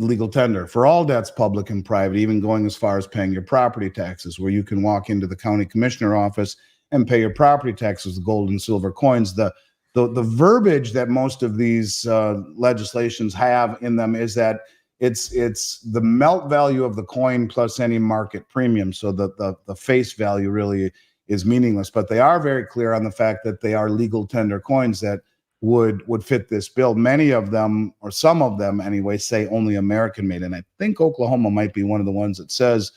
legal tender for all debts, public and private, even going as far as paying your property taxes, where you can walk into the county commissioner office and pay your property taxes with gold and silver coins. The verbiage that most of these legislations have in them is that it's the melt value of the coin plus any market premium. So the face value really is meaningless, but they are very clear on the fact that they are legal tender coins that would fit this bill. Many of them, or some of them anyway, say only American made. And I think Oklahoma might be one of the ones that says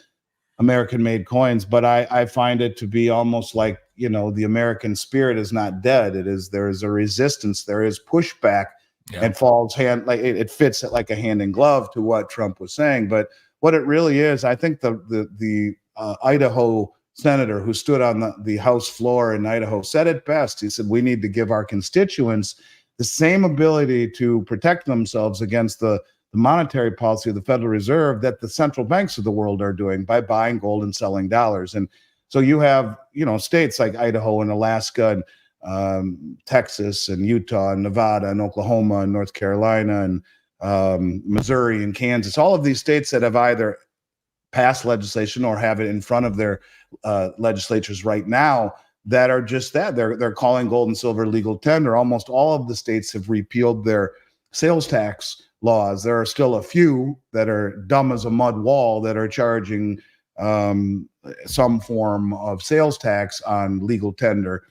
American made coins, but I find it to be almost like, the American spirit is not dead. There is a resistance, there is pushback, and falls hand like it fits it like a hand in glove to what Trump was saying. But what it really is, I think the Idaho senator who stood on the House floor in Idaho said it best. He said, we need to give our constituents the same ability to protect themselves against the monetary policy of the Federal Reserve that the central banks of the world are doing by buying gold and selling dollars. And so you have, states like Idaho and Alaska and Texas and Utah and Nevada and Oklahoma and North Carolina and Missouri and Kansas, all of these states that have either passed legislation or have it in front of their legislatures right now that are just that. They're calling gold and silver legal tender. Almost all of the states have repealed their sales tax laws. There are still a few that are dumb as a mud wall that are charging some form of sales tax on legal tender.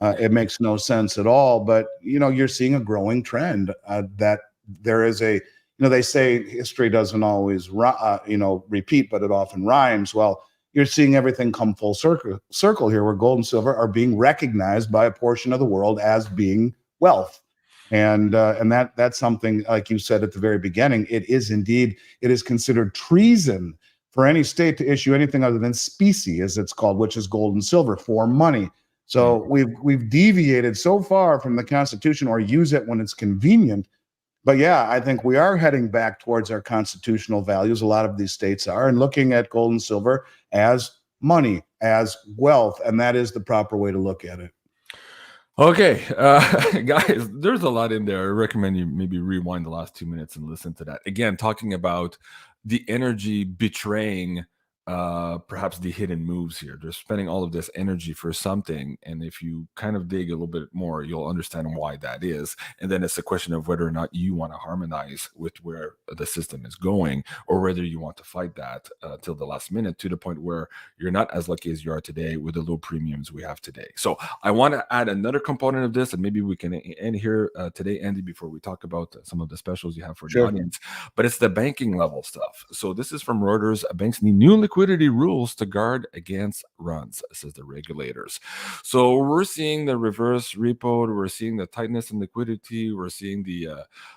It makes no sense at all, but you're seeing a growing trend that there is a, they say history doesn't always repeat, but it often rhymes. Well, you're seeing everything come full circle here, where gold and silver are being recognized by a portion of the world as being wealth. And that's something, like you said at the very beginning, it is considered treason for any state to issue anything other than specie, as it's called, which is gold and silver, for money. So we've deviated so far from the Constitution, or use it when it's convenient. But yeah, I think we are heading back towards our constitutional values. A lot of these states are, and looking at gold and silver as money, as wealth, and that is the proper way to look at it. Okay, guys, there's a lot in there. I recommend you maybe rewind the last 2 minutes and listen to that. Again, talking about the energy betraying perhaps the hidden moves here. They're spending all of this energy for something, and if you kind of dig a little bit more, you'll understand why that is. And then it's a question of whether or not you want to harmonize with where the system is going, or whether you want to fight that till the last minute, to the point where you're not as lucky as you are today with the low premiums we have today. So I want to add another component of this, and maybe we can end here today, Andy, before we talk about some of the specials you have for the audience. But it's the banking level stuff. So this is from Reuters. Banks need new liquidity rules to guard against runs, says the regulators. So we're seeing the reverse repo, we're seeing the tightness in liquidity, we're seeing the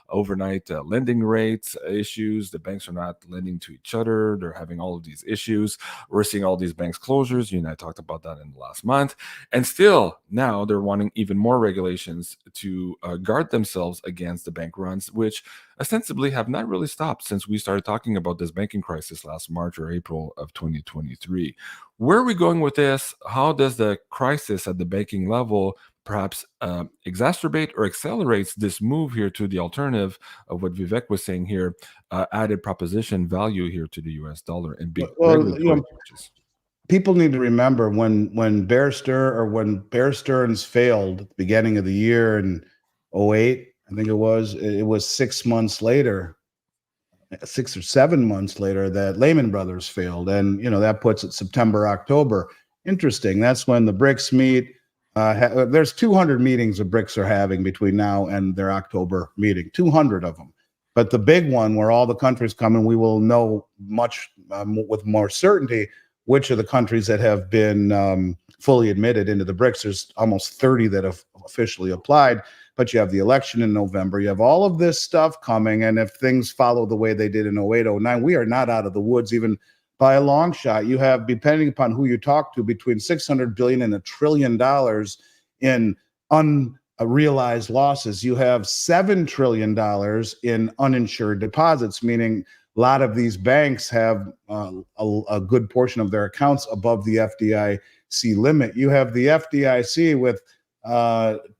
overnight lending rates issues. The banks are not lending to each other. They're having all of these issues. We're seeing all these banks closures. You and I talked about that in the last month. And still, now they're wanting even more regulations to guard themselves against the bank runs, which ostensibly have not really stopped since we started talking about this banking crisis last March or April of 2023. Where are we going with this? How does the crisis at the banking level perhaps exacerbate or accelerates this move here to the alternative of what Vivek was saying here, added proposition value here to the US dollar and big regulatory changes? People need to remember when Bear Stearns failed at the beginning of the year in 2008, I think it was 6 months later, 6 or 7 months later, that Lehman Brothers failed. And, that puts it September, October. Interesting. That's when the BRICS meet. There's 200 meetings the BRICS are having between now and their October meeting, 200 of them. But the big one where all the countries come, and we will know much with more certainty which of the countries that have been fully admitted into the BRICS. There's almost 30 that have officially applied, but you have the election in November. You have all of this stuff coming, and if things follow the way they did in 08, 09, we are not out of the woods even by a long shot. You have, depending upon who you talk to, between $600 billion and $1 trillion in unrealized losses. You have $7 trillion in uninsured deposits, meaning a lot of these banks have a good portion of their accounts above the FDIC limit. You have the FDIC with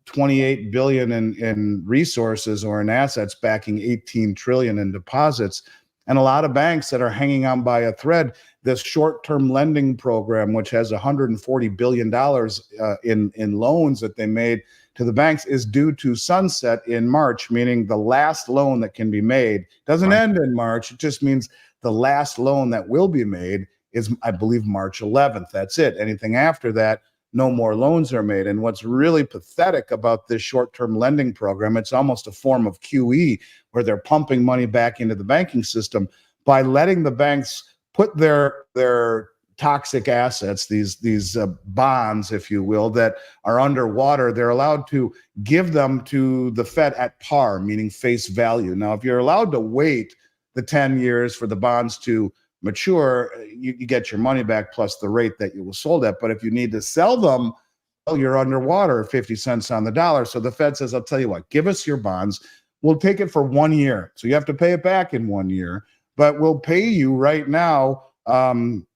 28 billion in resources or in assets backing 18 trillion in deposits, and a lot of banks that are hanging on by a thread. This short-term lending program, which has $140 billion in loans that they made to the banks, is due to sunset in March, meaning the last loan that can be made doesn't end in March. It just means the last loan that will be made is, I believe, March 11th. That's it. Anything after that, no more loans are made. And what's really pathetic about this short-term lending program, it's almost a form of QE where they're pumping money back into the banking system by letting the banks put their toxic assets, these bonds, if you will, that are underwater. They're allowed to give them to the Fed at par, meaning face value. Now, if you're allowed to wait the 10 years for the bonds to mature, you get your money back plus the rate that you were sold at. But if you need to sell them, well, you're underwater 50 cents on the dollar. So the Fed says, I'll tell you what, give us your bonds. We'll take it for 1 year. So you have to pay it back in 1 year, but we'll pay you right now. We'll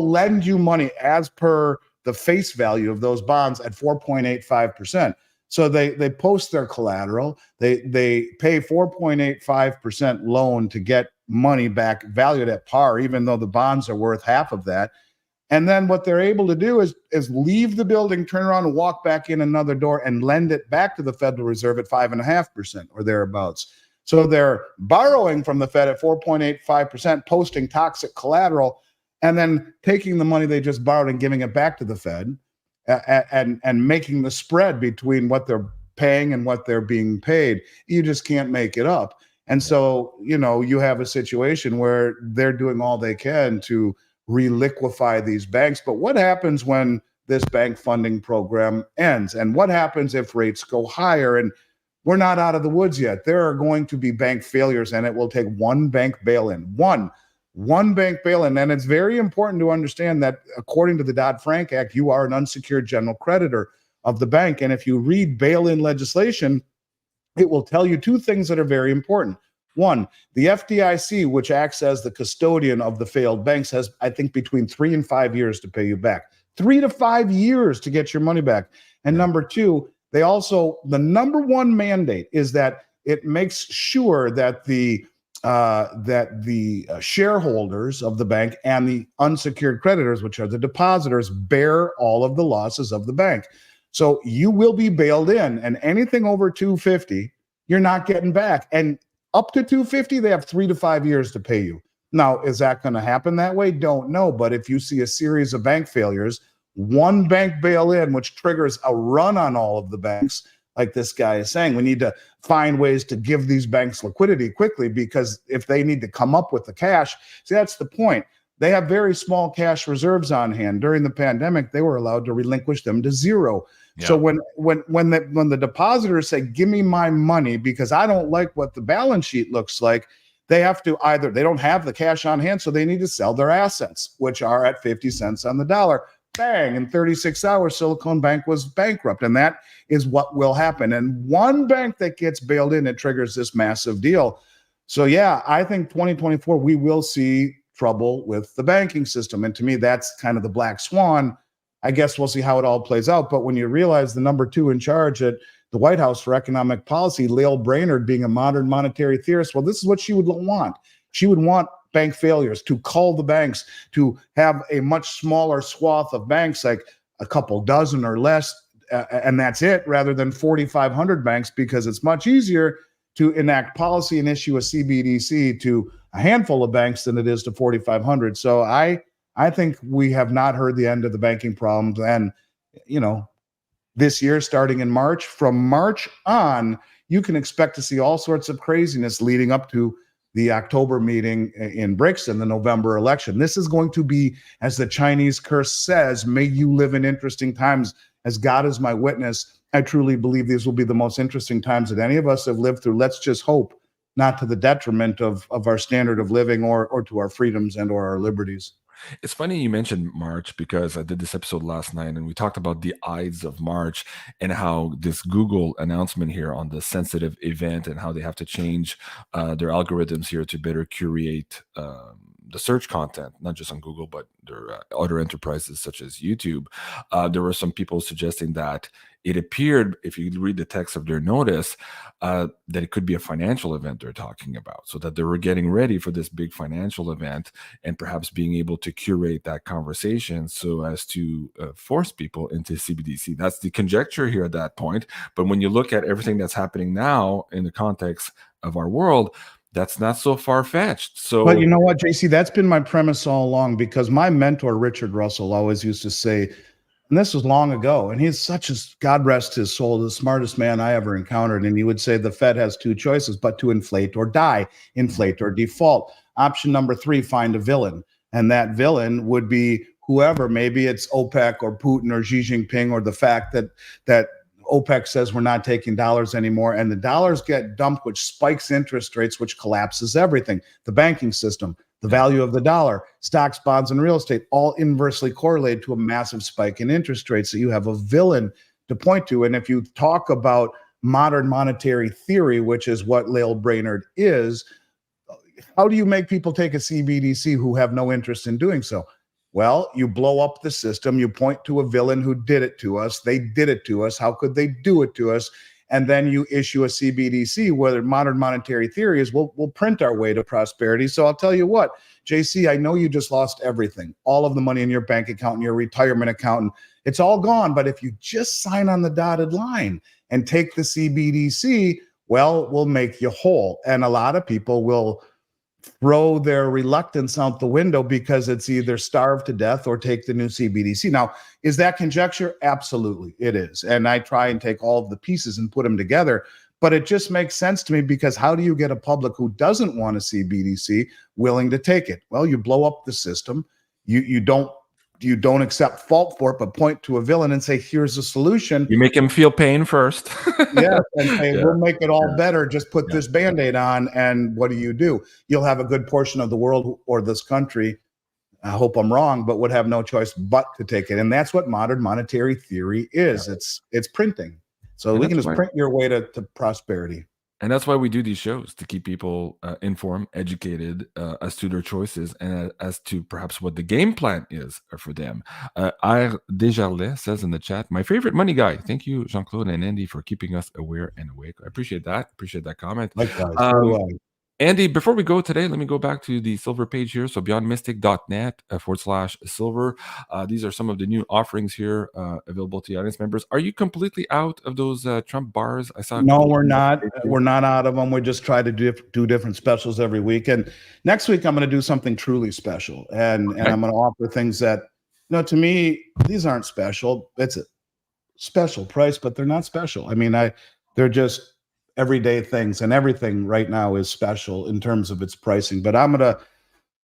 lend you money as per the face value of those bonds at 4.85%. So they post their collateral. They pay 4.85% loan to get money back valued at par, even though the bonds are worth half of that. And then what they're able to do is leave the building, turn around and walk back in another door and lend it back to the Federal Reserve at 5.5% or thereabouts. So they're borrowing from the Fed at 4.85%, posting toxic collateral, and then taking the money they just borrowed and giving it back to the Fed, and making the spread between what they're paying and what they're being paid. You just can't make it up. And so, you have a situation where they're doing all they can to reliquify these banks. But what happens when this bank funding program ends? And what happens if rates go higher? And we're not out of the woods yet. There are going to be bank failures, and it will take one bank bail-in. One bank bail-in. And it's very important to understand that according to the Dodd-Frank Act, you are an unsecured general creditor of the bank. And if you read bail-in legislation, it will tell you two things that are very important. One, the FDIC, which acts as the custodian of the failed banks, has, I think, between 3 and 5 years to pay you back. 3 to 5 years to get your money back. And number two, they also, the number one mandate is that it makes sure that the shareholders of the bank and the unsecured creditors, which are the depositors, bear all of the losses of the bank. So you will be bailed in, and anything over 250, you're not getting back. And up to 250, they have 3 to 5 years to pay you. Now, is that going to happen that way? Don't know. But if you see a series of bank failures, one bank bail-in, which triggers a run on all of the banks, like this guy is saying, we need to find ways to give these banks liquidity quickly, because if they need to come up with the cash, see, that's the point. They have very small cash reserves on hand. During the pandemic, they were allowed to relinquish them to zero. Yeah. So when the depositors say, give me my money because I don't like what the balance sheet looks like, they have to either, they don't have the cash on hand, so they need to sell their assets, which are at 50 cents on the dollar. Bang, in 36 hours, Silicon Bank was bankrupt. And that is what will happen. And one bank that gets bailed in, it triggers this massive deal. So yeah, I think 2024, we will see trouble with the banking system. And to me, that's kind of the black swan. I guess we'll see how it all plays out. But when you realize the number two in charge at the White House for economic policy, Lael Brainerd, being a modern monetary theorist, well, this is what she would want. She would want bank failures, to cull the banks, to have a much smaller swath of banks, like a couple dozen or less, and that's it, rather than 4,500 banks, because it's much easier to enact policy and issue a CBDC to a handful of banks than it is to 4,500. So I think we have not heard the end of the banking problems. And, this year, starting in March, from March on, you can expect to see all sorts of craziness leading up to the October meeting in BRICS and the November election. This is going to be, as the Chinese curse says, may you live in interesting times. As God is my witness, I truly believe these will be the most interesting times that any of us have lived through. Let's just hope not to the detriment of our standard of living or to our freedoms and or our liberties. It's funny you mentioned March, because I did this episode last night and we talked about the Ides of March and how this Google announcement here on the sensitive event and how they have to change their algorithms here to better curate the search content, not just on Google, but their other enterprises such as YouTube. There were some people suggesting that it appeared, if you read the text of their notice, that it could be a financial event they're talking about, so that they were getting ready for this big financial event and perhaps being able to curate that conversation so as to force people into CBDC. That's the conjecture here at that point. But when you look at everything that's happening now in the context of our world, that's not so far-fetched. So, but you know what, JC, that's been my premise all along, because my mentor, Richard Russell, always used to say, and this was long ago, and he's such a, God rest his soul, the smartest man I ever encountered. And he would say the Fed has two choices, but to inflate or die, inflate or default. Option number 3, find a villain. And that villain would be whoever, maybe it's OPEC or Putin or Xi Jinping, or the fact that OPEC says we're not taking dollars anymore, and the dollars get dumped, which spikes interest rates, which collapses everything. The banking system, the value of the dollar, stocks, bonds, and real estate, all inversely correlated to a massive spike in interest rates. So you have a villain to point to. And if you talk about modern monetary theory, which is what Lael Brainerd is, how do you make people take a CBDC who have no interest in doing so? Well, you blow up the system. You point to a villain who did it to us. They did it to us. How could they do it to us? And then you issue a CBDC, whether modern monetary theory is we'll print our way to prosperity. So I'll tell you what, JC, I know you just lost everything, all of the money in your bank account and your retirement account, and it's all gone. But if you just sign on the dotted line and take the CBDC, well, we'll make you whole. And a lot of people will throw their reluctance out the window because it's either starve to death or take the new CBDC. Now, is that conjecture? Absolutely, it is. And I try and take all of the pieces and put them together. But it just makes sense to me, because how do you get a public who doesn't want a CBDC willing to take it? Well, you blow up the system. You don't accept fault for it, but point to a villain and say, here's a solution. You make him feel pain first. Yeah, and say, we'll make it all better. Just put this Band-Aid on, and what do? You'll have a good portion of the world or this country, I hope I'm wrong, but would have no choice but to take it. And that's what modern monetary theory is. It's printing. So we can just print your way to prosperity. And that's why we do these shows, to keep people informed, educated as to their choices and as to perhaps what the game plan is for them. R. Desjardins says in the chat, my favorite money guy. Thank you, Jean-Claude and Andy, for keeping us aware and awake. I appreciate that. Appreciate that comment. Likewise. Andy, before we go today, let me go back to the silver page here. So beyondmystic.net /silver. These are some of the new offerings here available to the audience members. Are you completely out of those Trump bars? I saw. No, we're not. We're not out of them. We just try to do different specials every week. And next week, I'm going to do something truly special. And I'm going to offer things that, to me, these aren't special. It's a special price, but they're not special. I mean, they're just everyday things, and everything right now is special in terms of its pricing. But I'm going to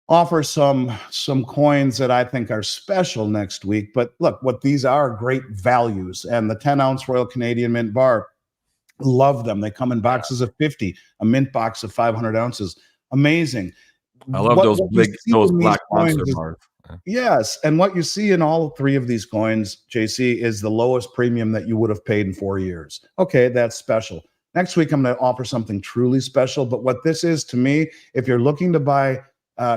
offer some coins that I think are special next week. But look, what these are great values. And the 10-ounce Royal Canadian Mint bar, love them. They come in boxes of 50, a mint box of 500 ounces. Amazing. I love those black monster bars. Yes. And what you see in all three of these coins, JC, is the lowest premium that you would have paid in 4 years. Okay, that's special. Next week, I'm going to offer something truly special. But what this is to me, if you're looking to buy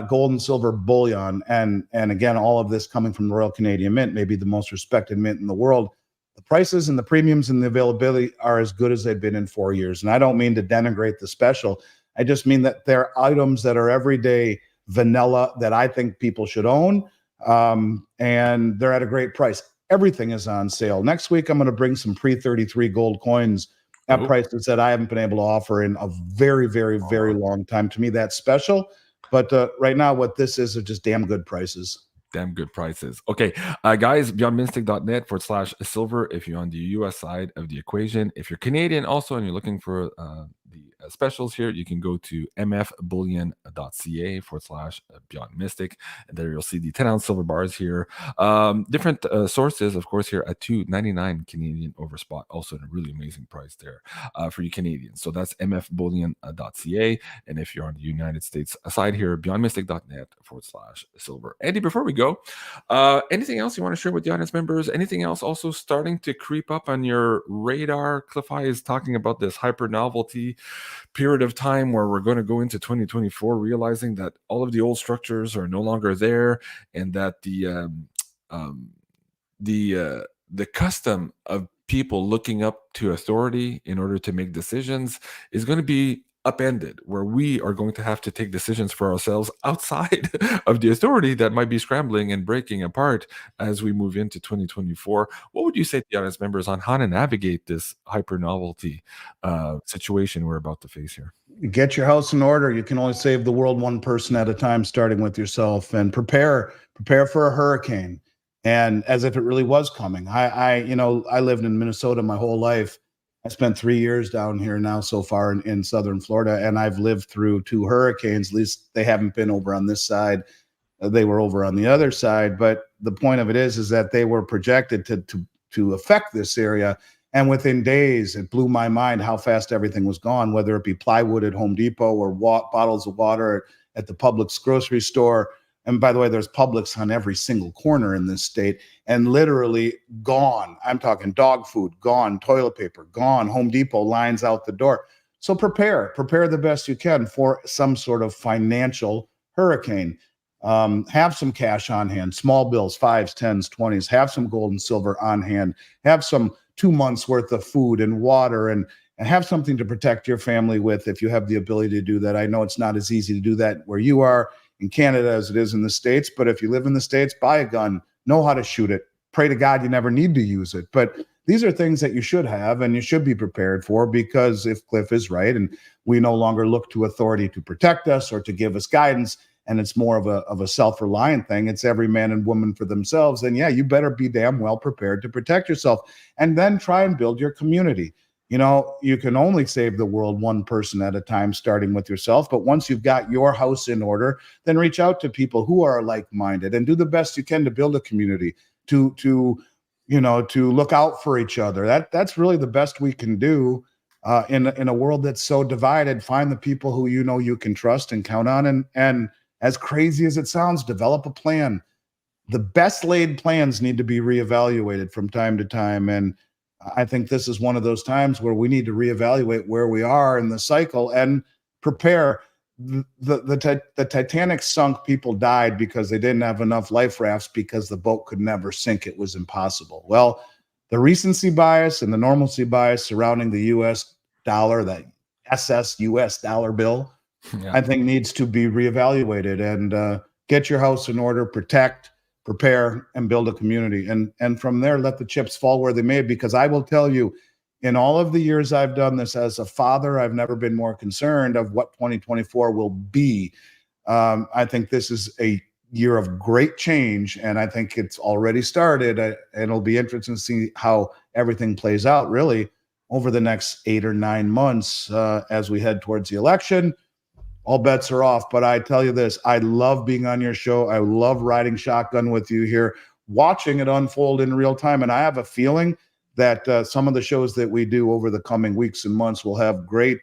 gold and silver bullion, and again, all of this coming from the Royal Canadian Mint, maybe the most respected mint in the world, the prices and the premiums and the availability are as good as they've been in 4 years. And I don't mean to denigrate the special. I just mean that they're items that are everyday vanilla that I think people should own, and they're at a great price. Everything is on sale. Next week, I'm going to bring some pre-33 gold coins at prices that I haven't been able to offer in a very, very, very long time. To me, that's special. But right now, what this is are just damn good prices. Damn good prices. Okay, guys, beyondmystic.net /silver if you're on the US side of the equation. If you're Canadian also and you're looking for the specials here, you can go to mfbullion.ca /beyondmystic. And there you'll see the 10-ounce silver bars here. Different sources, of course, here at $2.99 Canadian over spot. Also at a really amazing price there for you Canadians. So that's mfbullion.ca. And if you're on the United States side here, beyondmystic.net /silver. Andy, before we go, anything else you want to share with the audience members? Anything else also starting to creep up on your radar? Cliff High is talking about this hyper-novelty period of time where we're going to go into 2024 realizing that all of the old structures are no longer there, and that the custom of people looking up to authority in order to make decisions is going to be upended, where we are going to have to take decisions for ourselves outside of the authority that might be scrambling and breaking apart as we move into 2024. What would you say to the audience members on how to navigate this hyper-novelty situation we're about to face here? Get your house in order. You can only save the world one person at a time, starting with yourself, and prepare for a hurricane. And as if it really was coming. I lived in Minnesota my whole life. I spent 3 years down here now so far in southern Florida, and I've lived through 2 hurricanes. At least they haven't been over on this side. They were over on the other side. But the point of it is that they were projected to affect this area. And within days, it blew my mind how fast everything was gone, whether it be plywood at Home Depot or bottles of water at the Publix grocery store. And by the way, there's Publix on every single corner in this state, and literally gone. I'm talking dog food, gone, toilet paper, gone, Home Depot lines out the door. So prepare the best you can for some sort of financial hurricane. Have some cash on hand, small bills, 5s, 10s, 20s, have some gold and silver on hand, have some 2 months worth of food and water, and have something to protect your family with if you have the ability to do that. I know it's not as easy to do that where you are in Canada as it is in the States, but if you live in the States, buy a gun, know how to shoot it, pray to God you never need to use it. But these are things that you should have and you should be prepared for, because if Cliff is right and we no longer look to authority to protect us or to give us guidance, and it's more of a self-reliant thing, it's every man and woman for themselves, then yeah, you better be damn well prepared to protect yourself, and then try and build your community. You know, you can only save the world one person at a time, starting with yourself. But once you've got your house in order, then reach out to people who are like-minded and do the best you can to build a community, to look out for each other. That's really the best we can do in a world that's so divided. Find the people who you know you can trust and count on, and as crazy as it sounds, develop a plan. The best laid plans need to be reevaluated from time to time. And I think this is one of those times where we need to reevaluate where we are in the cycle and prepare. The Titanic sunk. People died because they didn't have enough life rafts because the boat could never sink. It was impossible. Well, the recency bias and the normalcy bias surrounding the U.S. dollar, that SS U.S. dollar bill, Yeah. I think needs to be reevaluated, and get your house in order, protect, prepare, and build a community. And from there, let the chips fall where they may, because I will tell you, in all of the years I've done this as a father, I've never been more concerned of what 2024 will be. I think this is a year of great change, and I think it's already started. And it'll be interesting to see how everything plays out, really, over the next 8 or 9 months as we head towards the election. All bets are off. But I tell you this, I love being on your show. I love riding shotgun with you here, watching it unfold in real time. And I have a feeling that some of the shows that we do over the coming weeks and months will have great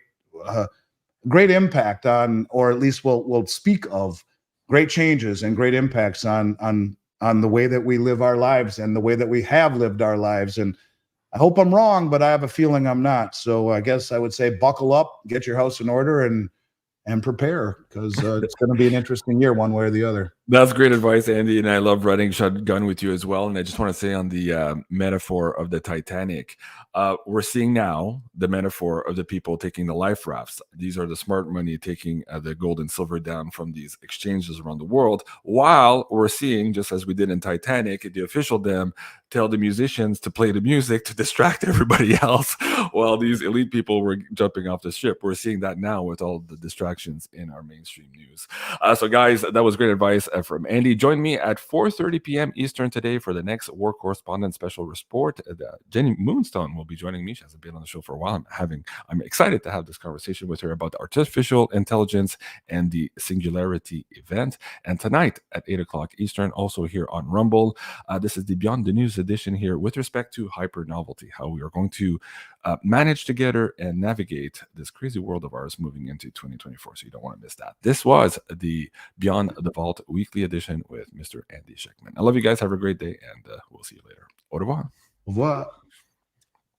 impact on, or at least we'll speak of great changes and great impacts on the way that we live our lives and the way that we have lived our lives. And I hope I'm wrong, but I have a feeling I'm not. So I guess I would say buckle up, get your house in order, and prepare, because it's going to be an interesting year one way or the other. That's great advice, Andy, and I love riding shotgun with you as well. And I just want to say on the metaphor of the Titanic, we're seeing now the metaphor of the people taking the life rafts. These are the smart money taking the gold and silver down from these exchanges around the world, while we're seeing, just as we did in Titanic, the official them tell the musicians to play the music to distract everybody else while these elite people were jumping off the ship. We're seeing that now with all the distractions in our mainstream news. So guys, that was great advice from Andy. Join me at 4:30 p.m. Eastern today for the next War Correspondent Special Report. Jenny Moonstone will be joining me. She hasn't been on the show for a while. I'm excited to have this conversation with her about artificial intelligence and the Singularity event. And tonight at 8 o'clock Eastern, also here on Rumble, this is the Beyond the News edition here with respect to hyper-novelty, how we are going to manage together and navigate this crazy world of ours moving into 2024. So you don't want to miss that. This was the Beyond the Vault weekly edition with Mr. Andy Schectman. I love you guys. Have a great day, and we'll see you later. Au revoir. Au revoir.